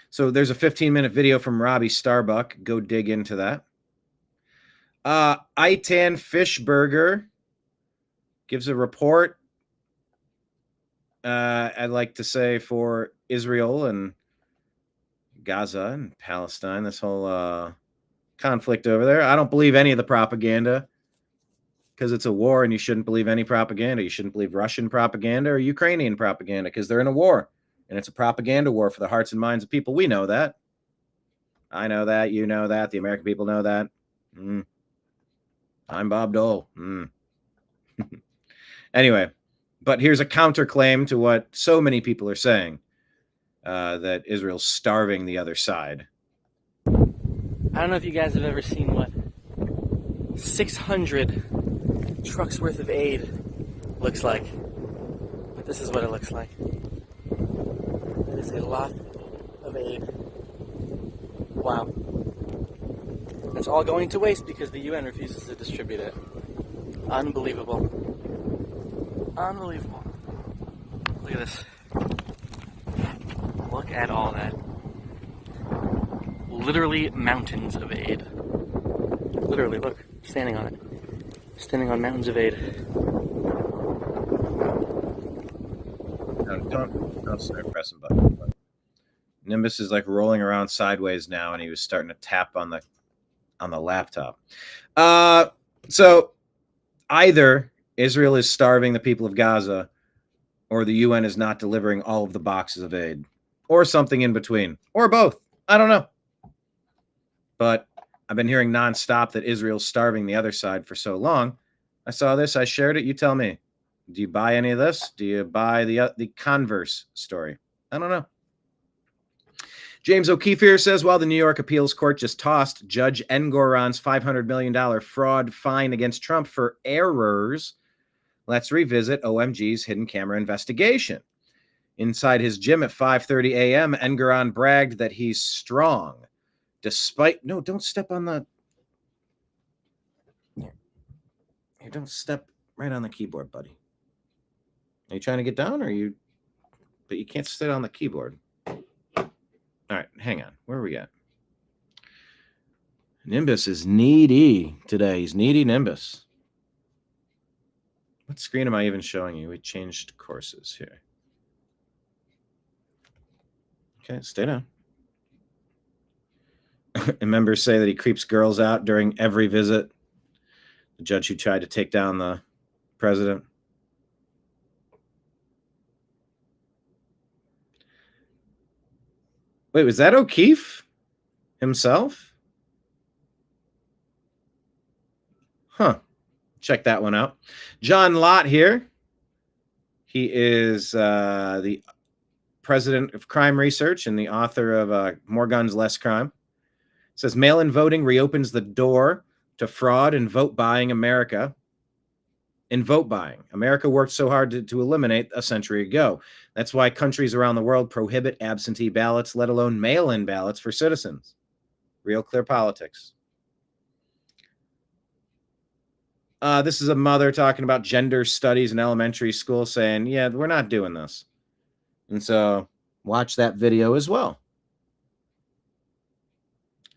So there's a 15-minute video from Robbie Starbuck. Go dig into that. Eitan Fishburger gives a report, I'd like to say, for Israel and Gaza and Palestine, this whole conflict over there. I don't believe any of the propaganda because it's a war and you shouldn't believe any propaganda. You shouldn't believe Russian propaganda or Ukrainian propaganda because they're in a war. And it's a propaganda war for the hearts and minds of people. We know that. I know that. You know that. The American people know that. I'm Bob Dole. Anyway, but here's a counterclaim to what so many people are saying, that Israel's starving the other side. I don't know if you guys have ever seen what 600 trucks worth of aid looks like, but this is what it looks like. It is a lot of aid. Wow. It's all going to waste because the UN refuses to distribute it. Unbelievable. Unbelievable. Look at this. Look at all that. Literally mountains of aid. Literally, look. Standing on it. Standing on mountains of aid. Don't start pressing buttons. Nimbus is like rolling around sideways now, and he was starting to tap on the laptop. So either Israel is starving the people of Gaza, or the UN is not delivering all of the boxes of aid, or something in between, or both. I don't know. But I've been hearing nonstop that Israel's starving the other side for so long. I saw this. I shared it. You tell me. Do you buy any of this? Do you buy the converse story? I don't know. James O'Keefe here says, while the New York appeals court just tossed Judge Engoron's $500 million fraud fine against Trump for errors, let's revisit OMG's hidden camera investigation. Inside his gym at 5:30 a.m., Engoron bragged that he's strong. Despite... No, don't step on the... Hey, don't step right on the keyboard, buddy. Are you trying to get down, or you? But you can't sit on the keyboard. All right, hang on. Where are we at? Nimbus is needy today. He's needy Nimbus. What screen am I even showing you? We changed courses here. Okay, stay down. And members say that he creeps girls out during every visit. The judge who tried to take down the president. Wait, was that O'Keefe himself? Huh. Check that one out. John Lott here. He is the president of crime research and the author of More Guns, Less Crime. It says mail-in voting reopens the door to fraud and vote buying America. In vote buying, America worked so hard to eliminate a century ago. That's why countries around the world prohibit absentee ballots, let alone mail-in ballots for citizens. Real clear politics. This is a mother talking about gender studies in elementary school saying, yeah, we're not doing this. And so watch that video as well.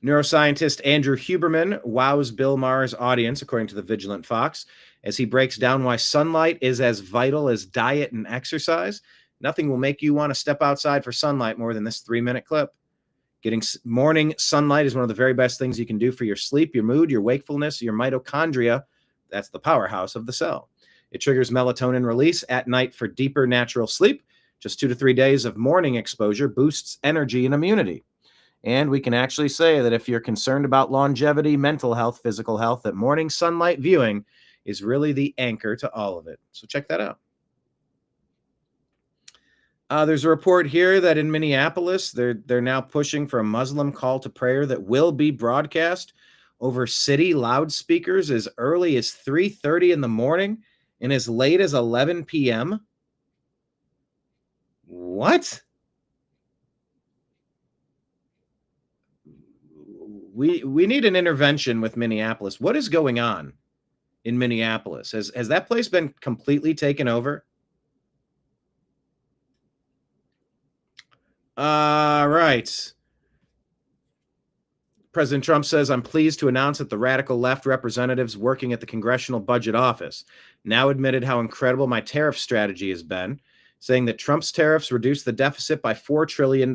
Neuroscientist Andrew Huberman wows Bill Maher's audience, according to the Vigilant Fox, as he breaks down why sunlight is as vital as diet and exercise. Nothing will make you want to step outside for sunlight more than this 3-minute clip. Getting morning sunlight is one of the very best things you can do for your sleep, your mood, your wakefulness, your mitochondria. That's the powerhouse of the cell. It triggers melatonin release at night for deeper natural sleep. Just 2 to 3 days of morning exposure boosts energy and immunity. And we can actually say that if you're concerned about longevity, mental health, physical health, that morning sunlight viewing is really the anchor to all of it. So check that out. There's a report here that in Minneapolis, they're now pushing for a Muslim call to prayer that will be broadcast over city loudspeakers as early as 3:30 in the morning and as late as 11 p.m. What? We need an intervention with Minneapolis. What is going on in Minneapolis? Has that place been completely taken over? Right. President Trump says, I'm pleased to announce that the radical left representatives working at the Congressional Budget Office now admitted how incredible my tariff strategy has been, saying that Trump's tariffs reduced the deficit by $4 trillion.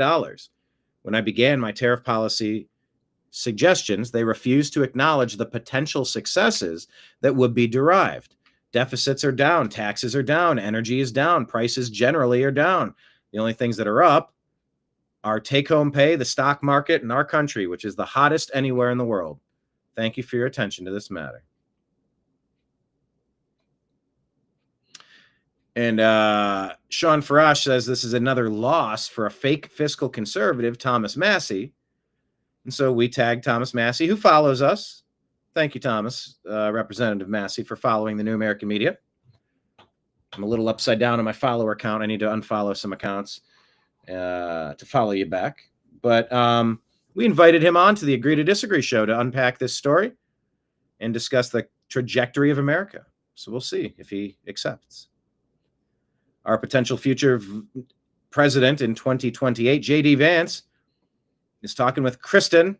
When I began my tariff policy suggestions, they refused to acknowledge the potential successes that would be derived. Deficits are down, taxes are down, energy is down, prices generally are down. The only things that are up are take-home pay, the stock market, and our country, which is the hottest anywhere in the world. Thank you for your attention to this matter. And Sean Farash says this is another loss for a fake fiscal conservative, Thomas Massie. And so we tag Thomas Massie, who follows us. Thank you, Thomas, Representative Massie, for following the New American Media. I'm a little upside down on my follower count. I need to unfollow some accounts to follow you back. But we invited him on to the Agree to Disagree show to unpack this story and discuss the trajectory of America. So we'll see if he accepts. Our potential future president in 2028, J.D. Vance, is talking with Kristen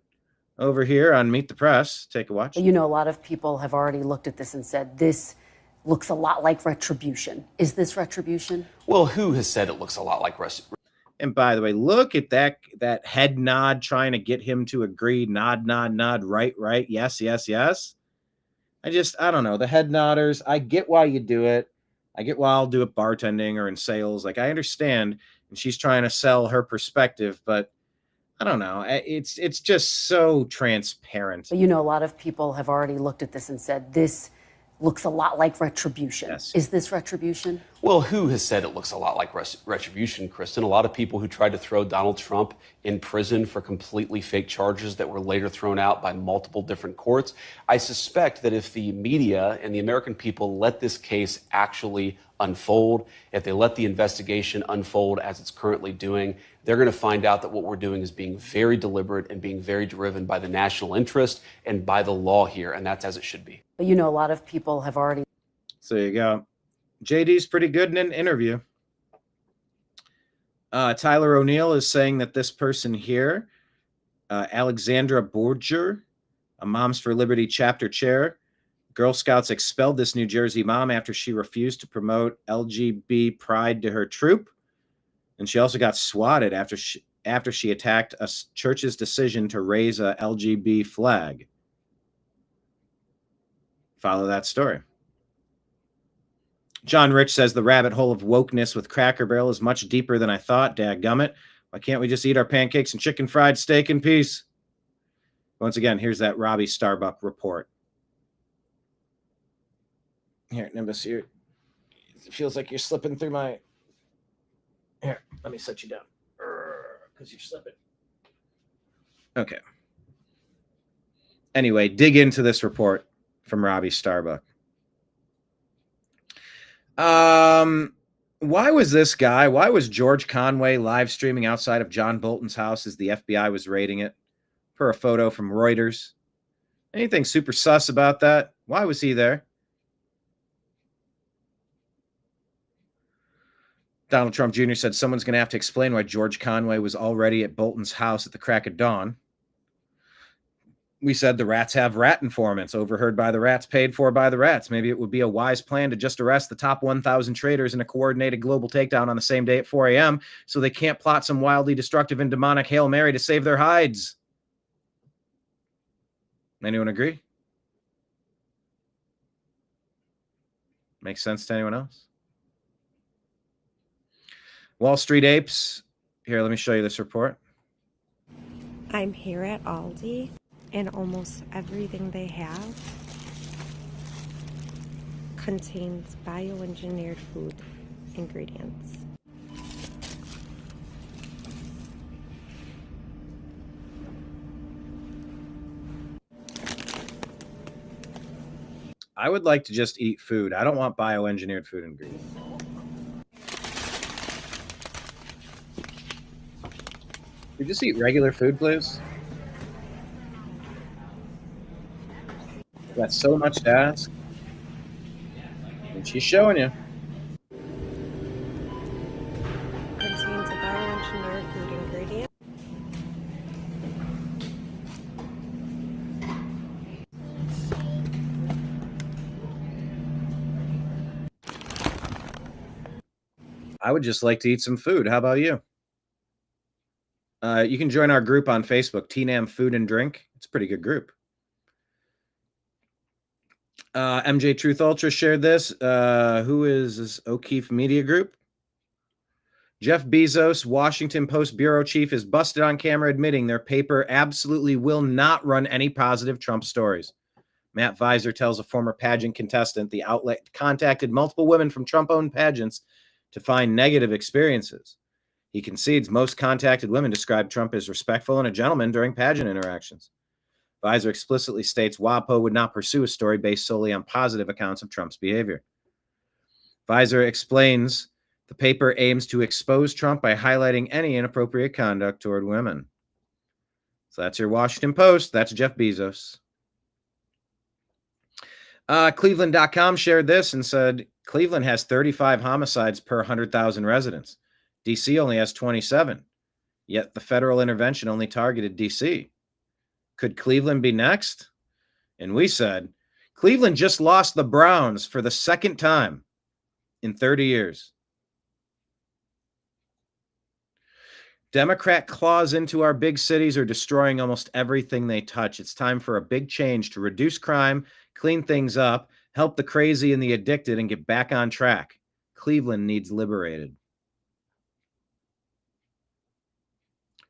over here on Meet the Press. Take a watch. You know, a lot of people have already looked at this and said, this looks a lot like retribution. Is this retribution? Well, who has said it looks a lot like retribution? And by the way, look at that head nod trying to get him to agree. Nod, nod, nod. Right, right. Yes, yes, yes. I don't know. The head nodders, I get why you do it. I get why I'll do it bartending or in sales. Like, I understand. And she's trying to sell her perspective, but I don't know. It's just so transparent. You know, a lot of people have already looked at this and said, this looks a lot like retribution. Yes. Is this retribution? Well, who has said it looks a lot like retribution, Kristen? A lot of people who tried to throw Donald Trump in prison for completely fake charges that were later thrown out by multiple different courts. I suspect that if the media and the American people let this case actually unfold, if they let the investigation unfold as it's currently doing, they're going to find out that what we're doing is being very deliberate and being very driven by the national interest and by the law here, and that's as it should be. You know, a lot of people have already So there you go. JD's pretty good in an interview. Tyler O'Neill is saying that this person here, Alexandra Borger, a Moms for Liberty chapter chair, Girl Scouts expelled this New Jersey mom after she refused to promote LGB pride to her troop. And she also got swatted after she attacked a church's decision to raise a LGB flag. Follow that story. John Rich says the rabbit hole of wokeness with Cracker Barrel is much deeper than I thought. Dadgummit. Why can't we just eat our pancakes and chicken fried steak in peace? Once again, here's that Robbie Starbuck report. Here, Nimbus, here. It feels like you're slipping through my... Here, let me set you down. Because you're slipping. Okay. Anyway, dig into this report from Robbie Starbuck. Why was George Conway live streaming outside of John Bolton's house as the FBI was raiding it? Per a photo from Reuters. Anything super sus about that? Why was he there? Donald Trump Jr. said someone's going to have to explain why George Conway was already at Bolton's house at the crack of dawn. We said the rats have rat informants, overheard by the rats, paid for by the rats. Maybe it would be a wise plan to just arrest the top 1,000 traitors in a coordinated global takedown on the same day at 4 a.m. so they can't plot some wildly destructive and demonic Hail Mary to save their hides. Anyone agree? Makes sense to anyone else? Wall Street Apes. Here, let me show you this report. I'm here at Aldi, and almost everything they have contains bioengineered food ingredients. I would like to just eat food. I don't want bioengineered food ingredients. You just eat regular food, please. Got so much to ask. And she's showing you. Contains a bioengineered food ingredient. I would just like to eat some food. How about you? You can join our group on Facebook, TNAM Food and Drink. It's a pretty good group. MJ Truth Ultra shared this. Who is this? O'Keefe Media Group. Jeff Bezos, Washington Post bureau chief, is busted on camera admitting their paper absolutely will not run any positive Trump stories. Matt Visor tells a former pageant contestant the outlet contacted multiple women from Trump-owned pageants to find negative experiences. He concedes most contacted women described Trump as respectful and a gentleman during pageant interactions. Visor explicitly states WAPO would not pursue a story based solely on positive accounts of Trump's behavior. Visor explains the paper aims to expose Trump by highlighting any inappropriate conduct toward women. So that's your Washington Post. That's Jeff Bezos. Cleveland.com shared this and said, Cleveland has 35 homicides per 100,000 residents. D.C. only has 27, yet the federal intervention only targeted D.C. Could Cleveland be next? And we said, Cleveland just lost the Browns for the second time in 30 years. Democrat claws into our big cities are destroying almost everything they touch. It's time for a big change to reduce crime, clean things up, help the crazy and the addicted, and get back on track. Cleveland needs liberated.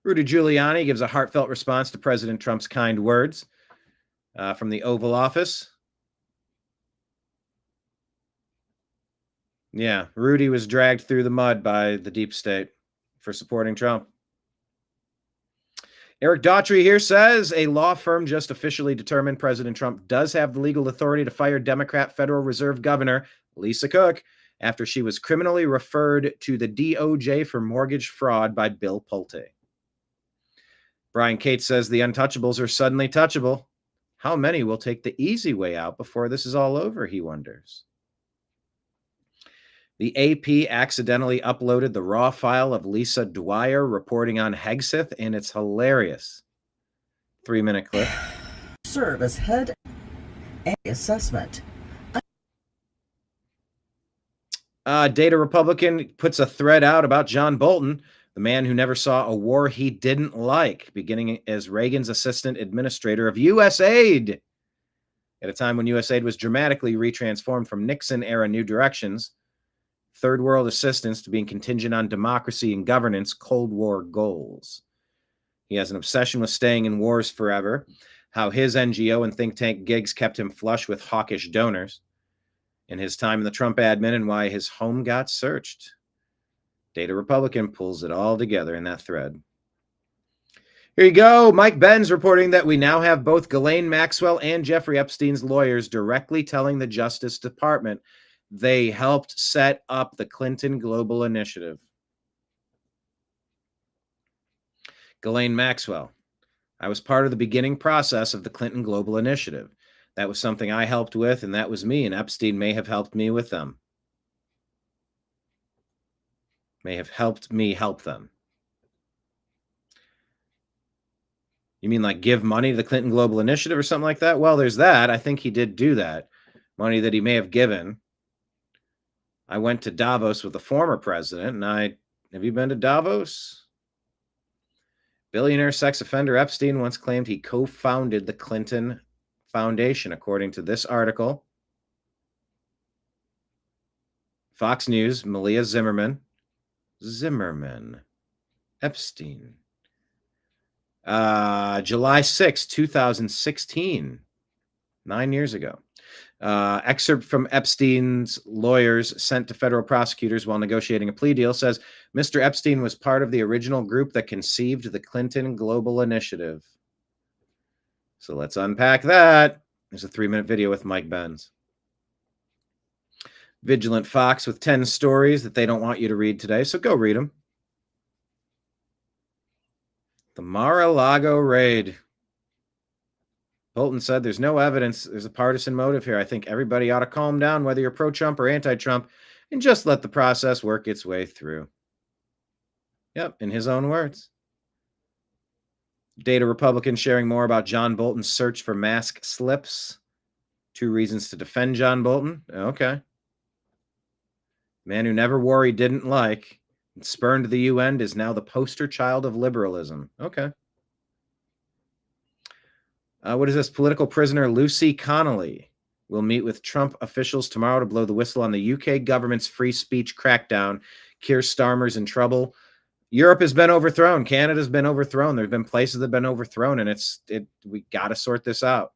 Rudy Giuliani gives a heartfelt response to President Trump's kind words from the Oval Office. Yeah, Rudy was dragged through the mud by the deep state for supporting Trump. Eric Daughtry here says a law firm just officially determined President Trump does have the legal authority to fire Democrat Federal Reserve Governor Lisa Cook after she was criminally referred to the DOJ for mortgage fraud by Bill Pulte. Brian Cates says the untouchables are suddenly touchable. How many will take the easy way out before this is all over, he wonders. The AP accidentally uploaded the raw file of Lisa Dwyer reporting on Hegseth, and it's hilarious. 3-minute clip. Serve as head and assessment. Data Republican puts a thread out about John Bolton, the man who never saw a war he didn't like, beginning as Reagan's assistant administrator of USAID. At a time when USAID was dramatically retransformed from Nixon-era New Directions, Third World assistance, to being contingent on democracy and governance, Cold War goals. He has an obsession with staying in wars forever, how his NGO and think tank gigs kept him flush with hawkish donors, and his time in the Trump admin and why his home got searched. Data Republican pulls it all together in that thread. Here you go. Mike Benz reporting that we now have both Ghislaine Maxwell and Jeffrey Epstein's lawyers directly telling the Justice Department they helped set up the Clinton Global Initiative. Ghislaine Maxwell: I was part of the beginning process of the Clinton Global Initiative. That was something I helped with, and that was me, and Epstein may have helped me with them. May have helped me help them. You mean like give money to the Clinton Global Initiative or something like that? Well, there's that. I think he did do that. Money that he may have given. I went to Davos with the former president, and have you been to Davos? Billionaire sex offender Epstein once claimed he co-founded the Clinton Foundation, according to this article. Fox News, Malia Zimmerman. Epstein. July 6, 2016. 9 years ago. Excerpt from Epstein's lawyers sent to federal prosecutors while negotiating a plea deal says Mr. Epstein was part of the original group that conceived the Clinton Global Initiative. So let's unpack that. There's a 3-minute video with Mike Benz. Vigilant Fox with 10 stories that they don't want you to read today, so go read them. The Mar-a-Lago raid. Bolton said there's no evidence there's a partisan motive here. I think everybody ought to calm down, whether you're pro-Trump or anti-Trump, and just let the process work its way through. Yep, in his own words. Data Republican sharing more about John Bolton's search for mask slips. 2 reasons to defend John Bolton. Okay. Man who never wore he didn't like and spurned the UN is now the poster child of liberalism. Okay. What is this? Political prisoner Lucy Connolly will meet with Trump officials tomorrow to blow the whistle on the UK government's free speech crackdown. Keir Starmer's in trouble. Europe has been overthrown. Canada's been overthrown. There's been places that have been overthrown, and we got to sort this out.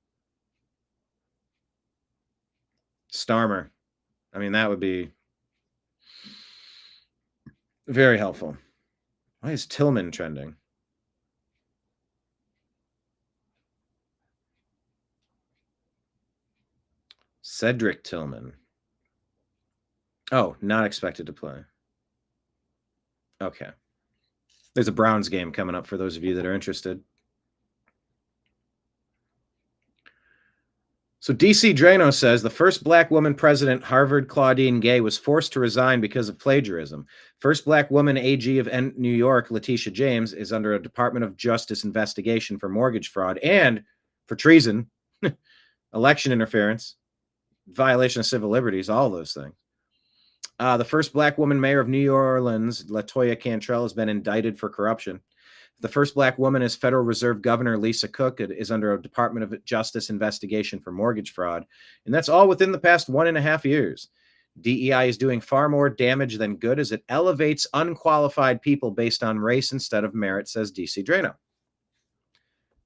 Starmer. I mean, that would be very helpful. Why is Tillman trending? Cedric Tillman. Oh, not expected to play. Okay. There's a Browns game coming up for those of you that are interested. So DC Drano says the first black woman president, Harvard Claudine Gay, was forced to resign because of plagiarism. First black woman AG of New York, Letitia James, is under a Department of Justice investigation for mortgage fraud and for treason, election interference, violation of civil liberties, all those things. The first black woman mayor of New Orleans, LaToya Cantrell, has been indicted for corruption. The first black woman is Federal Reserve Governor Lisa Cook. It is under a Department of Justice investigation for mortgage fraud. And that's all within the past 1.5 years. DEI is doing far more damage than good as it elevates unqualified people based on race instead of merit, says DC Drano.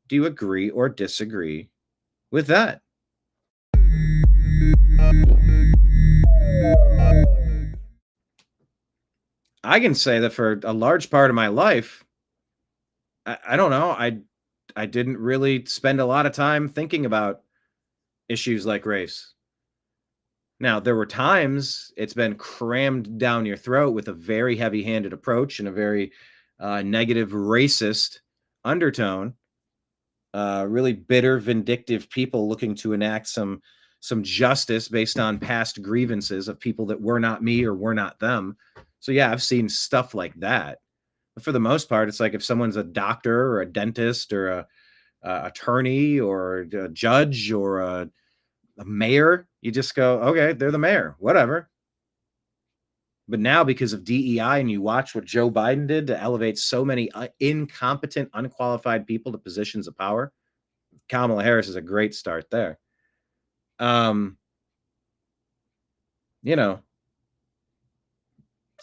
Do you agree or disagree with that? I can say that for a large part of my life, I don't know. I didn't really spend a lot of time thinking about issues like race. Now, there were times it's been crammed down your throat with a very heavy-handed approach and a very negative, racist undertone. Really bitter, vindictive people looking to enact some some justice based on past grievances of people that were not me or were not them. So yeah, I've seen stuff like that. But for the most part, it's like if someone's a doctor or a dentist or a attorney or a judge or a mayor, you just go, okay, they're the mayor, whatever. But now because of DEI, and you watch what Joe Biden did to elevate so many incompetent, unqualified people to positions of power, Kamala Harris is a great start there.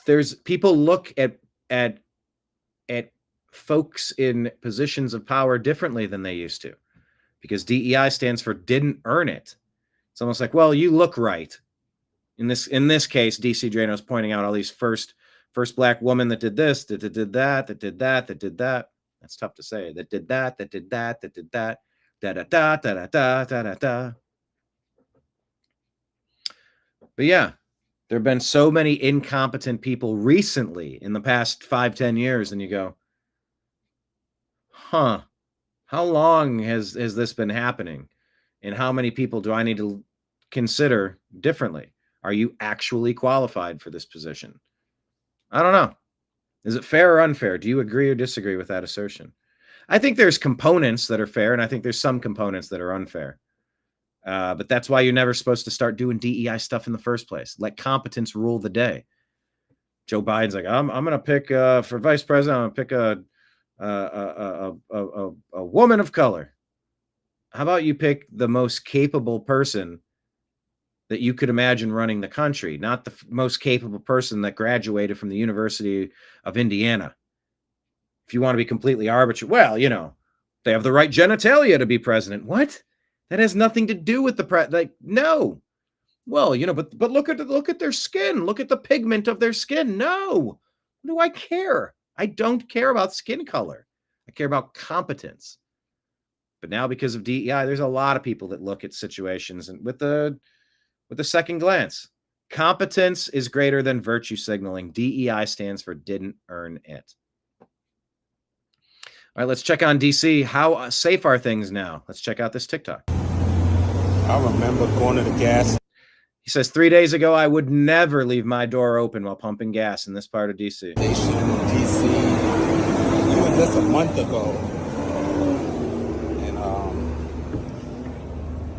There's people look at folks in positions of power differently than they used to, because DEI stands for didn't earn it. It's almost like, well, you look right. In this case, DC Drano's pointing out all these first black woman that did this, that did that, that did that, that did that. That's tough to say. That did that, that did that, that did that. Da da da da da da da da. But yeah, there have been so many incompetent people recently in the past 5-10 years, and you go, huh, how long has this been happening? And how many people do I need to consider differently? Are you actually qualified for this position? I don't know. Is it fair or unfair? Do you agree or disagree with that assertion? I think there's components that are fair, and I think there's some components that are unfair. But that's why you're never supposed to start doing DEI stuff in the first place. Let competence rule the day. Joe Biden's like, I'm going to pick for vice president. I'm going to pick a woman of color. How about you pick the most capable person that you could imagine running the country, not the most capable person that graduated from the University of Indiana? If you want to be completely arbitrary, well, they have the right genitalia to be president. What? That has nothing to do with the no. Well, but look at their skin. Look at the pigment of their skin. No. What do I care? I don't care about skin color. I care about competence. But now, because of DEI, there's a lot of people that look at situations and with the second glance. Competence is greater than virtue signaling. DEI stands for didn't earn it. All right, let's check on DC. How safe are things now? Let's check out this TikTok. I remember going to the gas. He says, 3 days ago, I would never leave my door open while pumping gas in this part of DC. Station in DC, even just a month ago. And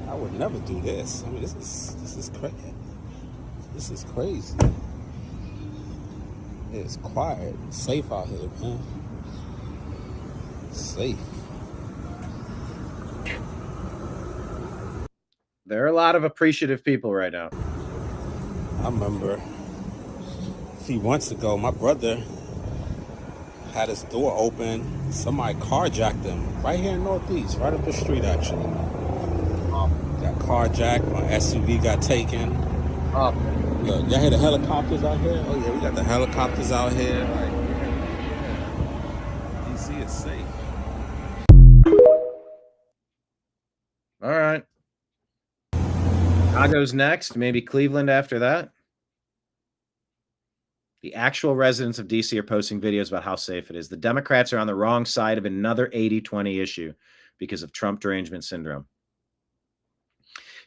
I would never do this. I mean, this is crazy. This is crazy. It's quiet, it's safe out here, man. Safe. There are a lot of appreciative people right now. I remember a few months ago, my brother had his door open. Somebody carjacked him right here in Northeast, right up the street, actually. Got carjacked, my SUV got taken. Look, y'all hear the helicopters out here? Oh, yeah, we got the helicopters out here. Like, DC is safe. All right. Chicago's next, maybe Cleveland after that. The actual residents of DC are posting videos about how safe it is. The Democrats are on the wrong side of another 80-20 issue because of Trump derangement syndrome.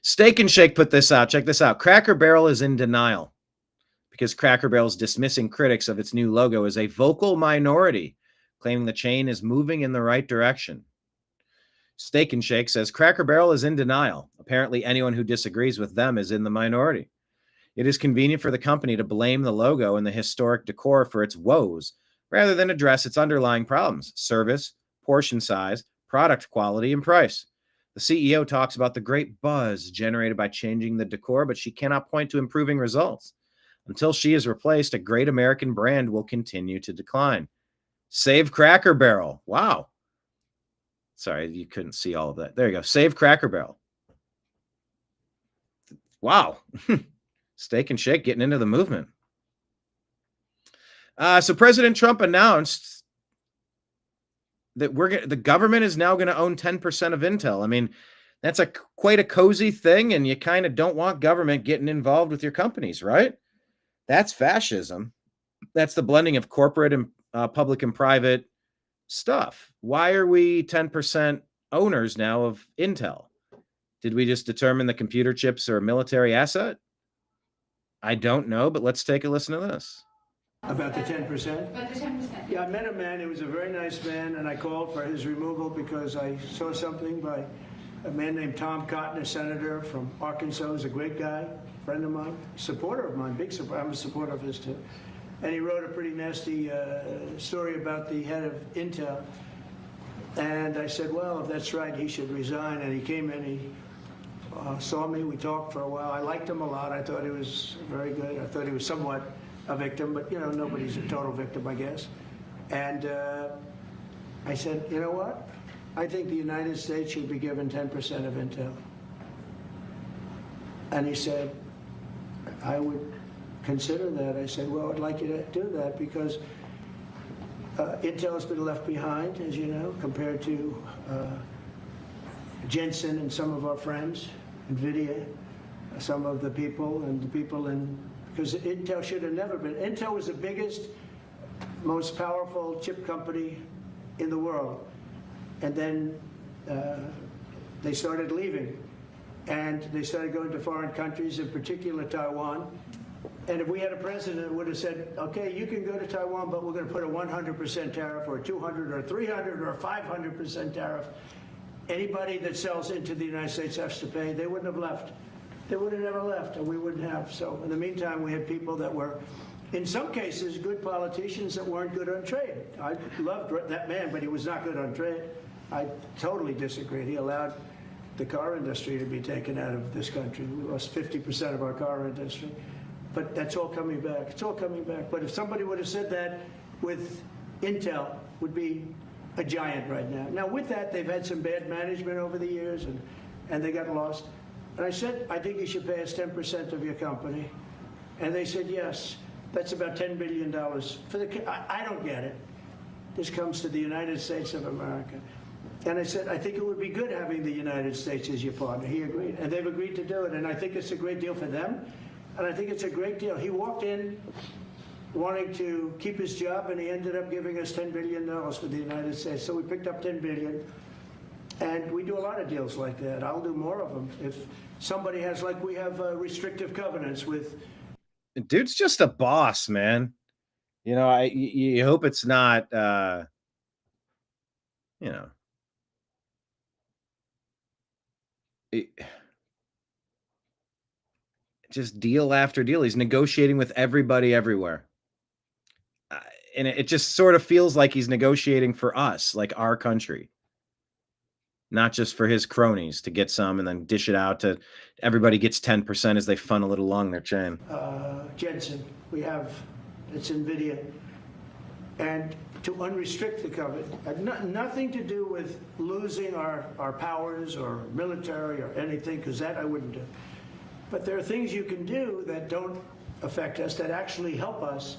Steak and Shake put this out. Check this out. Cracker Barrel is in denial because Cracker Barrel is dismissing critics of its new logo as a vocal minority, claiming the chain is moving in the right direction. Steak and Shake says Cracker Barrel is in denial. Apparently, anyone who disagrees with them is in the minority. It is convenient for the company to blame the logo and the historic decor for its woes, rather than address its underlying problems: service, portion size, product quality, and price. The CEO talks about the great buzz generated by changing the decor, but she cannot point to improving results. Until she is replaced, a great American brand will continue to decline. Save Cracker Barrel. Wow. Sorry, you couldn't see all of that. There you go. Save Cracker Barrel. Wow. Steak and Shake getting into the movement. So President Trump announced that the government is now going to own 10% of Intel. I mean, that's quite a cozy thing, and you kind of don't want government getting involved with your companies, right? That's fascism. That's the blending of corporate and public and private stuff. Why are we 10% owners now of Intel? Did we just determine the computer chips are a military asset? I don't know, but let's take a listen to this. About the 10%? About the 10%. Yeah, I met a man, he was a very nice man, and I called for his removal because I saw something by a man named Tom Cotton, a senator from Arkansas, who's a great guy, friend of mine, supporter of mine, big supporter. I'm a supporter of his too. And he wrote a pretty nasty story about the head of Intel. And I said, well, if that's right, he should resign. And he came in, he saw me, we talked for a while. I liked him a lot. I thought he was very good. I thought he was somewhat a victim, but you know, nobody's a total victim, I guess. And I said, you know what? I think the United States should be given 10% of Intel. And he said, I would consider that. I said, well, I'd like you to do that because Intel has been left behind, as you know, compared to Jensen and some of our friends, NVIDIA, some of the people and the people in, because Intel should have never been. Intel was the biggest, most powerful chip company in the world. And then they started leaving. And they started going to foreign countries, in particular Taiwan. And if we had a president who would have said, okay, you can go to Taiwan, but we're going to put a 100% tariff or a 200 or 300 or a 500% tariff, anybody that sells into the United States has to pay. They wouldn't have left. They would have never left, and we wouldn't have. So in the meantime, we had people that were, in some cases, good politicians that weren't good on trade. I loved that man, but he was not good on trade. I totally disagreed. He allowed the car industry to be taken out of this country. We lost 50% of our car industry. But that's all coming back. It's all coming back. But if somebody would have said that with Intel, would be a giant right now. Now, with that, they've had some bad management over the years, and they got lost. And I said, I think you should pay us 10% of your company. And they said, yes. That's about $10 billion. For the, I don't get it. This comes to the United States of America. And I said, I think it would be good having the United States as your partner. He agreed. And they've agreed to do it. And I think it's a great deal for them. And I think it's a great deal. He walked in wanting to keep his job, and he ended up giving us $10 billion for the United States. So we picked up $10 billion. And we do a lot of deals like that. I'll do more of them. If somebody has, like we have restrictive covenants with. Dude's just a boss, man. You know, you hope it's not, you know. Just deal after deal. He's negotiating with everybody everywhere. And it just sort of feels like he's negotiating for us, like our country. Not just for his cronies to get some and then dish it out to everybody gets 10% as they funnel it along their chain. Jensen, we have, it's NVIDIA. And to unrestrict the covenant, nothing to do with losing our powers or military or anything, because that I wouldn't do. But there are things you can do that don't affect us, that actually help us.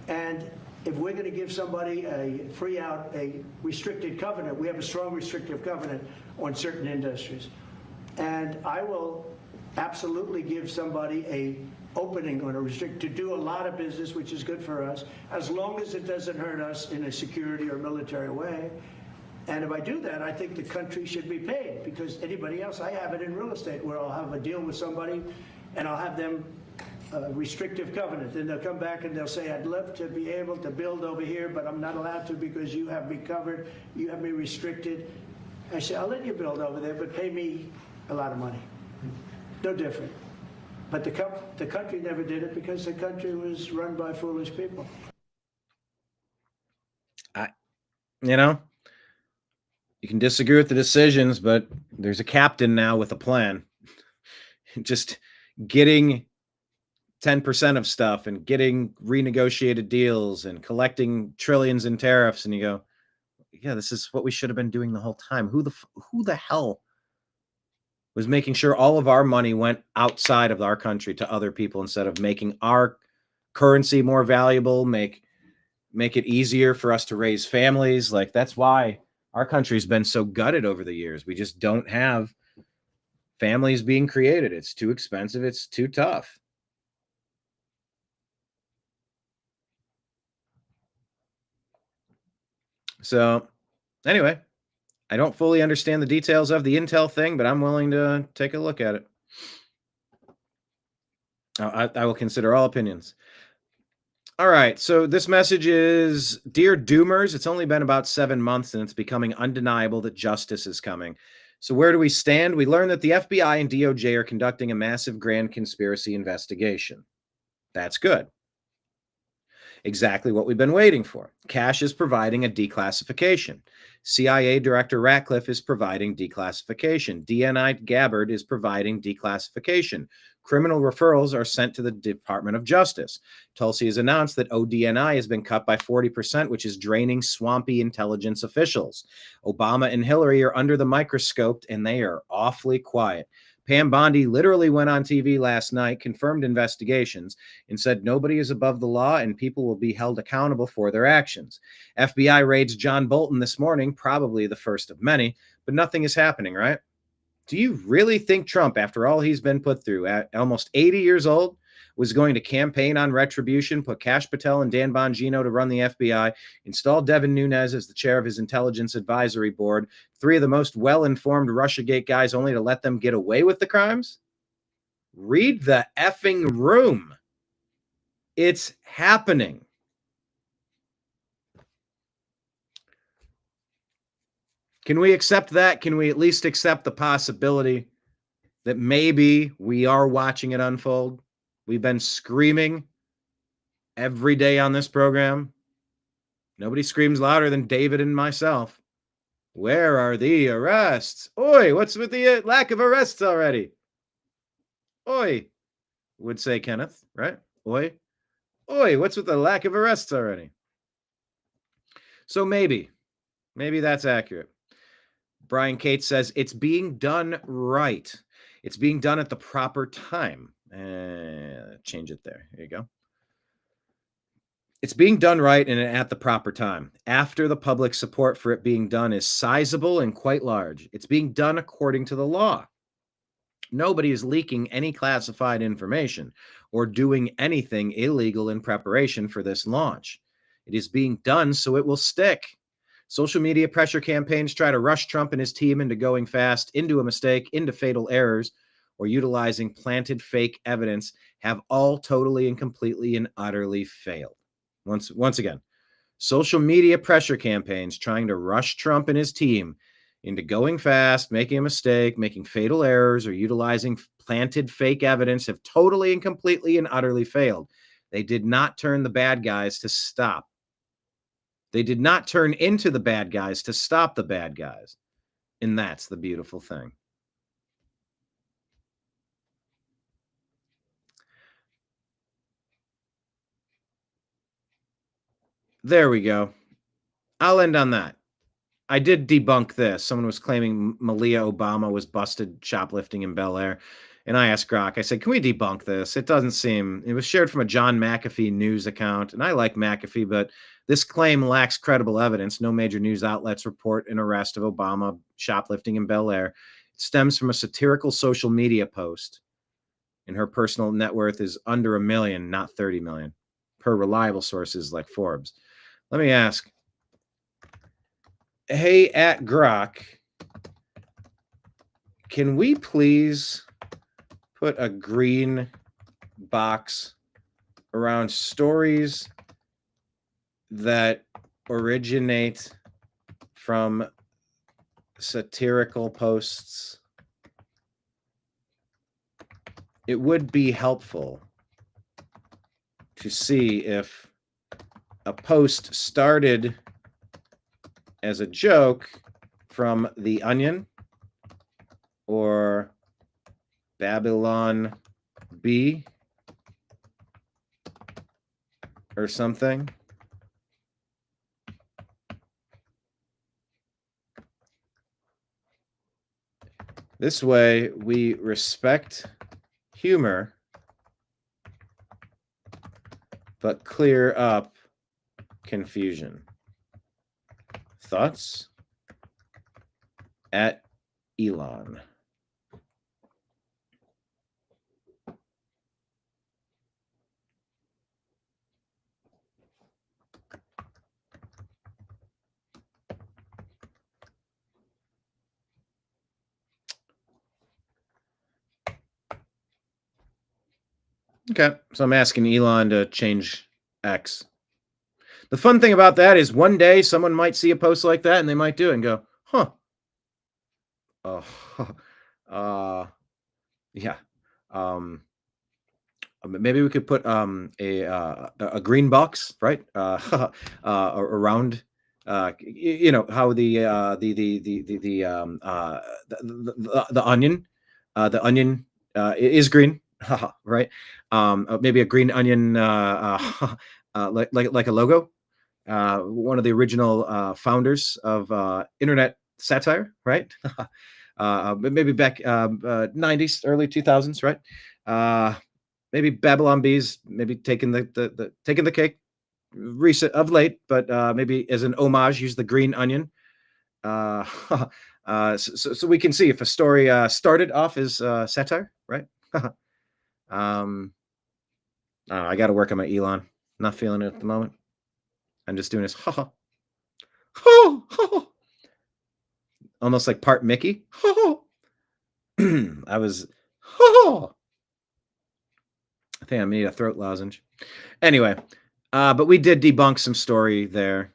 And if we're going to give somebody a free out, a restricted covenant, we have a strong restrictive covenant on certain industries. And I will absolutely give somebody a opening on a restrict to do a lot of business, which is good for us, as long as it doesn't hurt us in a security or military way. And if I do that, I think the country should be paid, because anybody else, I have it in real estate where I'll have a deal with somebody and I'll have them restrictive covenant. Then they'll come back and they'll say, I'd love to be able to build over here, but I'm not allowed to because you have me covered, you have me restricted. I say, I'll let you build over there, but pay me a lot of money. No different. But the country never did it because the country was run by foolish people. You know, you can disagree with the decisions, but there's a captain now with a plan. Just getting 10% of stuff and getting renegotiated deals and collecting trillions in tariffs. And you go, yeah, this is what we should have been doing the whole time. Who the hell was making sure all of our money went outside of our country to other people instead of making our currency more valuable, make it easier for us to raise families? Like, that's why our country's been so gutted over the years. We just don't have families being created. It's too expensive. It's too tough. So anyway, I don't fully understand the details of the intel thing, but I'm willing to take a look at it. I will consider all opinions. All right, so this message is, Dear Doomers, it's only been about 7 months and it's becoming undeniable that justice is coming. So where do we stand? We learned that the FBI and DOJ are conducting a massive grand conspiracy investigation. That's good. Exactly what we've been waiting for. Cash is providing a declassification. CIA Director Ratcliffe is providing declassification. DNI Gabbard is providing declassification. Criminal referrals are sent to the Department of Justice. Tulsi has announced that ODNI has been cut by 40%, which is draining swampy intelligence officials. Obama and Hillary are under the microscope, and they are awfully quiet. Pam Bondi literally went on TV last night, confirmed investigations, and said nobody is above the law and people will be held accountable for their actions. FBI raids John Bolton this morning, probably the first of many, but nothing is happening, right? Do you really think Trump, after all he's been put through, at almost 80 years old, was going to campaign on retribution, put Kash Patel and Dan Bongino to run the FBI, install Devin Nunes as the chair of his intelligence advisory board, three of the most well-informed Russiagate guys, only to let them get away with the crimes? Read the effing room. It's happening. Can we accept that? Can we at least accept the possibility that maybe we are watching it unfold? We've been screaming every day on this program. Nobody screams louder than David and myself. Where are the arrests? Oi, what's with the lack of arrests already? Oi, would say Kenneth, right? Oi. Oi, what's with the lack of arrests already? So maybe that's accurate. Brian Cates says it's being done right. It's being done at the proper time. Change it there. Here you go. It's being done right and at the proper time. After the public support for it being done is sizable and quite large. It's being done according to the law. Nobody is leaking any classified information or doing anything illegal in preparation for this launch. It is being done so it will stick. Social media pressure campaigns try to rush Trump and his team into going fast, into a mistake, into fatal errors, or utilizing planted fake evidence have all totally and completely and utterly failed. Once again, social media pressure campaigns trying to rush Trump and his team into going fast, making a mistake, making fatal errors, or utilizing planted fake evidence have totally and completely and utterly failed. They did not turn the bad guys to stop. They did not turn into the bad guys to stop the bad guys. And that's the beautiful thing. There we go. I'll end on that. I did debunk this. Someone was claiming Malia Obama was busted shoplifting in Bel Air. And I asked Grok, I said, can we debunk this? It doesn't seem, it was shared from a John McAfee news account. And I like McAfee, but this claim lacks credible evidence. No major news outlets report an arrest of Obama shoplifting in Bel Air. It stems from a satirical social media post. And her personal net worth is under $1 million, not 30 million, per reliable sources like Forbes. Let me ask, hey, at Grok, can we please put a green box around stories that originate from satirical posts? It would be helpful to see if a post started as a joke from The Onion or Babylon Bee or something. This way we respect humor but clear up confusion. Thoughts? At Elon. Okay, so I'm asking Elon to change X. The fun thing about that is one day someone might see a post like that and they might do it and go, huh. Yeah. Maybe we could put a green box, right? Around you know how the onion is green, right? Maybe a green onion like a logo. One of the original founders of internet satire, right? Maybe back 90s, early 2000s, right? Maybe Babylon Bees, maybe taking the cake recent of late, but maybe as an homage, use the green onion. So we can see if a story started off as satire, right? I got to work on my Elon. Not feeling it at the moment. I'm just doing this. Almost like part Mickey. I was. I think I made a throat lozenge. Anyway, but we did debunk some story there.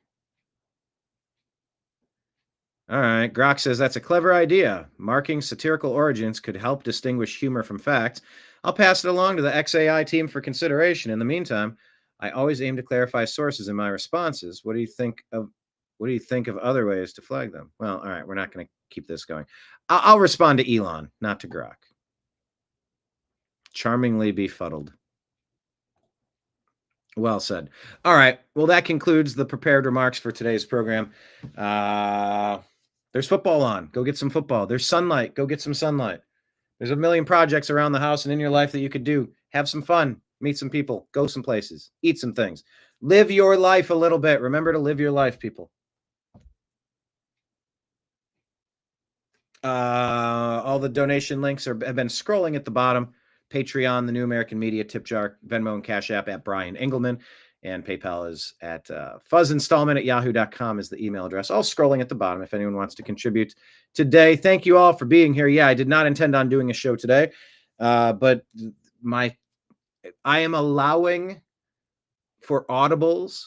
All right. Grok says that's a clever idea. Marking satirical origins could help distinguish humor from fact. I'll pass it along to the XAI team for consideration. In the meantime, I always aim to clarify sources in my responses. What do you think of other ways to flag them? Well, all right. We're not going to keep this going. I'll respond to Elon, not to Grok. Charmingly befuddled. Well said. All right. Well, that concludes the prepared remarks for today's program. There's football on. Go get some football. There's sunlight. Go get some sunlight. There's a million projects around the house and in your life that you could do. Have some fun. Meet some people. Go some places. Eat some things. Live your life a little bit. Remember to live your life, people. All the donation links have been scrolling at the bottom. Patreon, the New American Media, Tip Jar, Venmo, and Cash App at BrianEngelman. And PayPal is at fuzzinstallment@yahoo.com is the email address. All scrolling at the bottom if anyone wants to contribute today. Thank you all for being here. Yeah, I did not intend on doing a show today, but I am allowing for audibles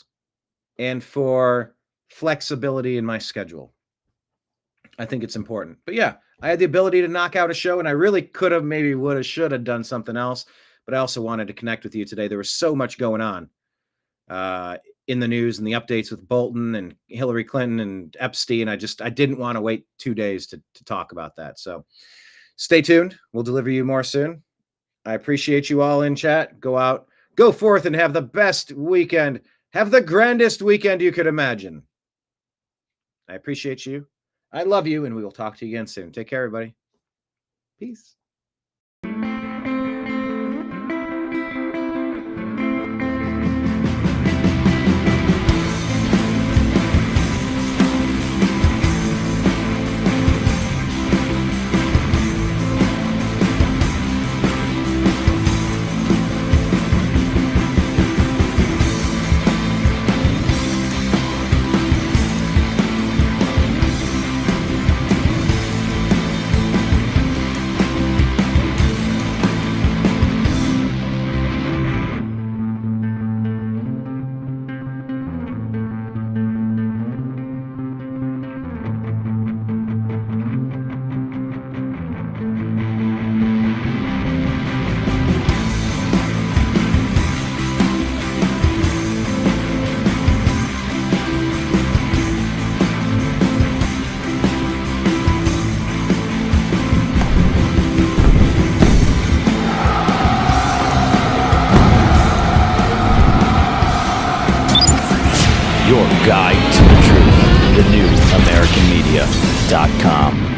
and for flexibility in my schedule. I think it's important. But yeah, I had the ability to knock out a show, and I really could have, maybe would have, should have done something else. But I also wanted to connect with you today. There was so much going on in the news and the updates with Bolton and Hillary Clinton and Epstein. I didn't want to wait 2 days to talk about that. So stay tuned. We'll deliver you more soon. I appreciate you all in chat. Go out, go forth, and have the best weekend. Have the grandest weekend you could imagine. I appreciate you. I love you, and we will talk to you again soon. Take care, everybody. Peace. Your guide to the truth. TheNewAmericanMedia.com.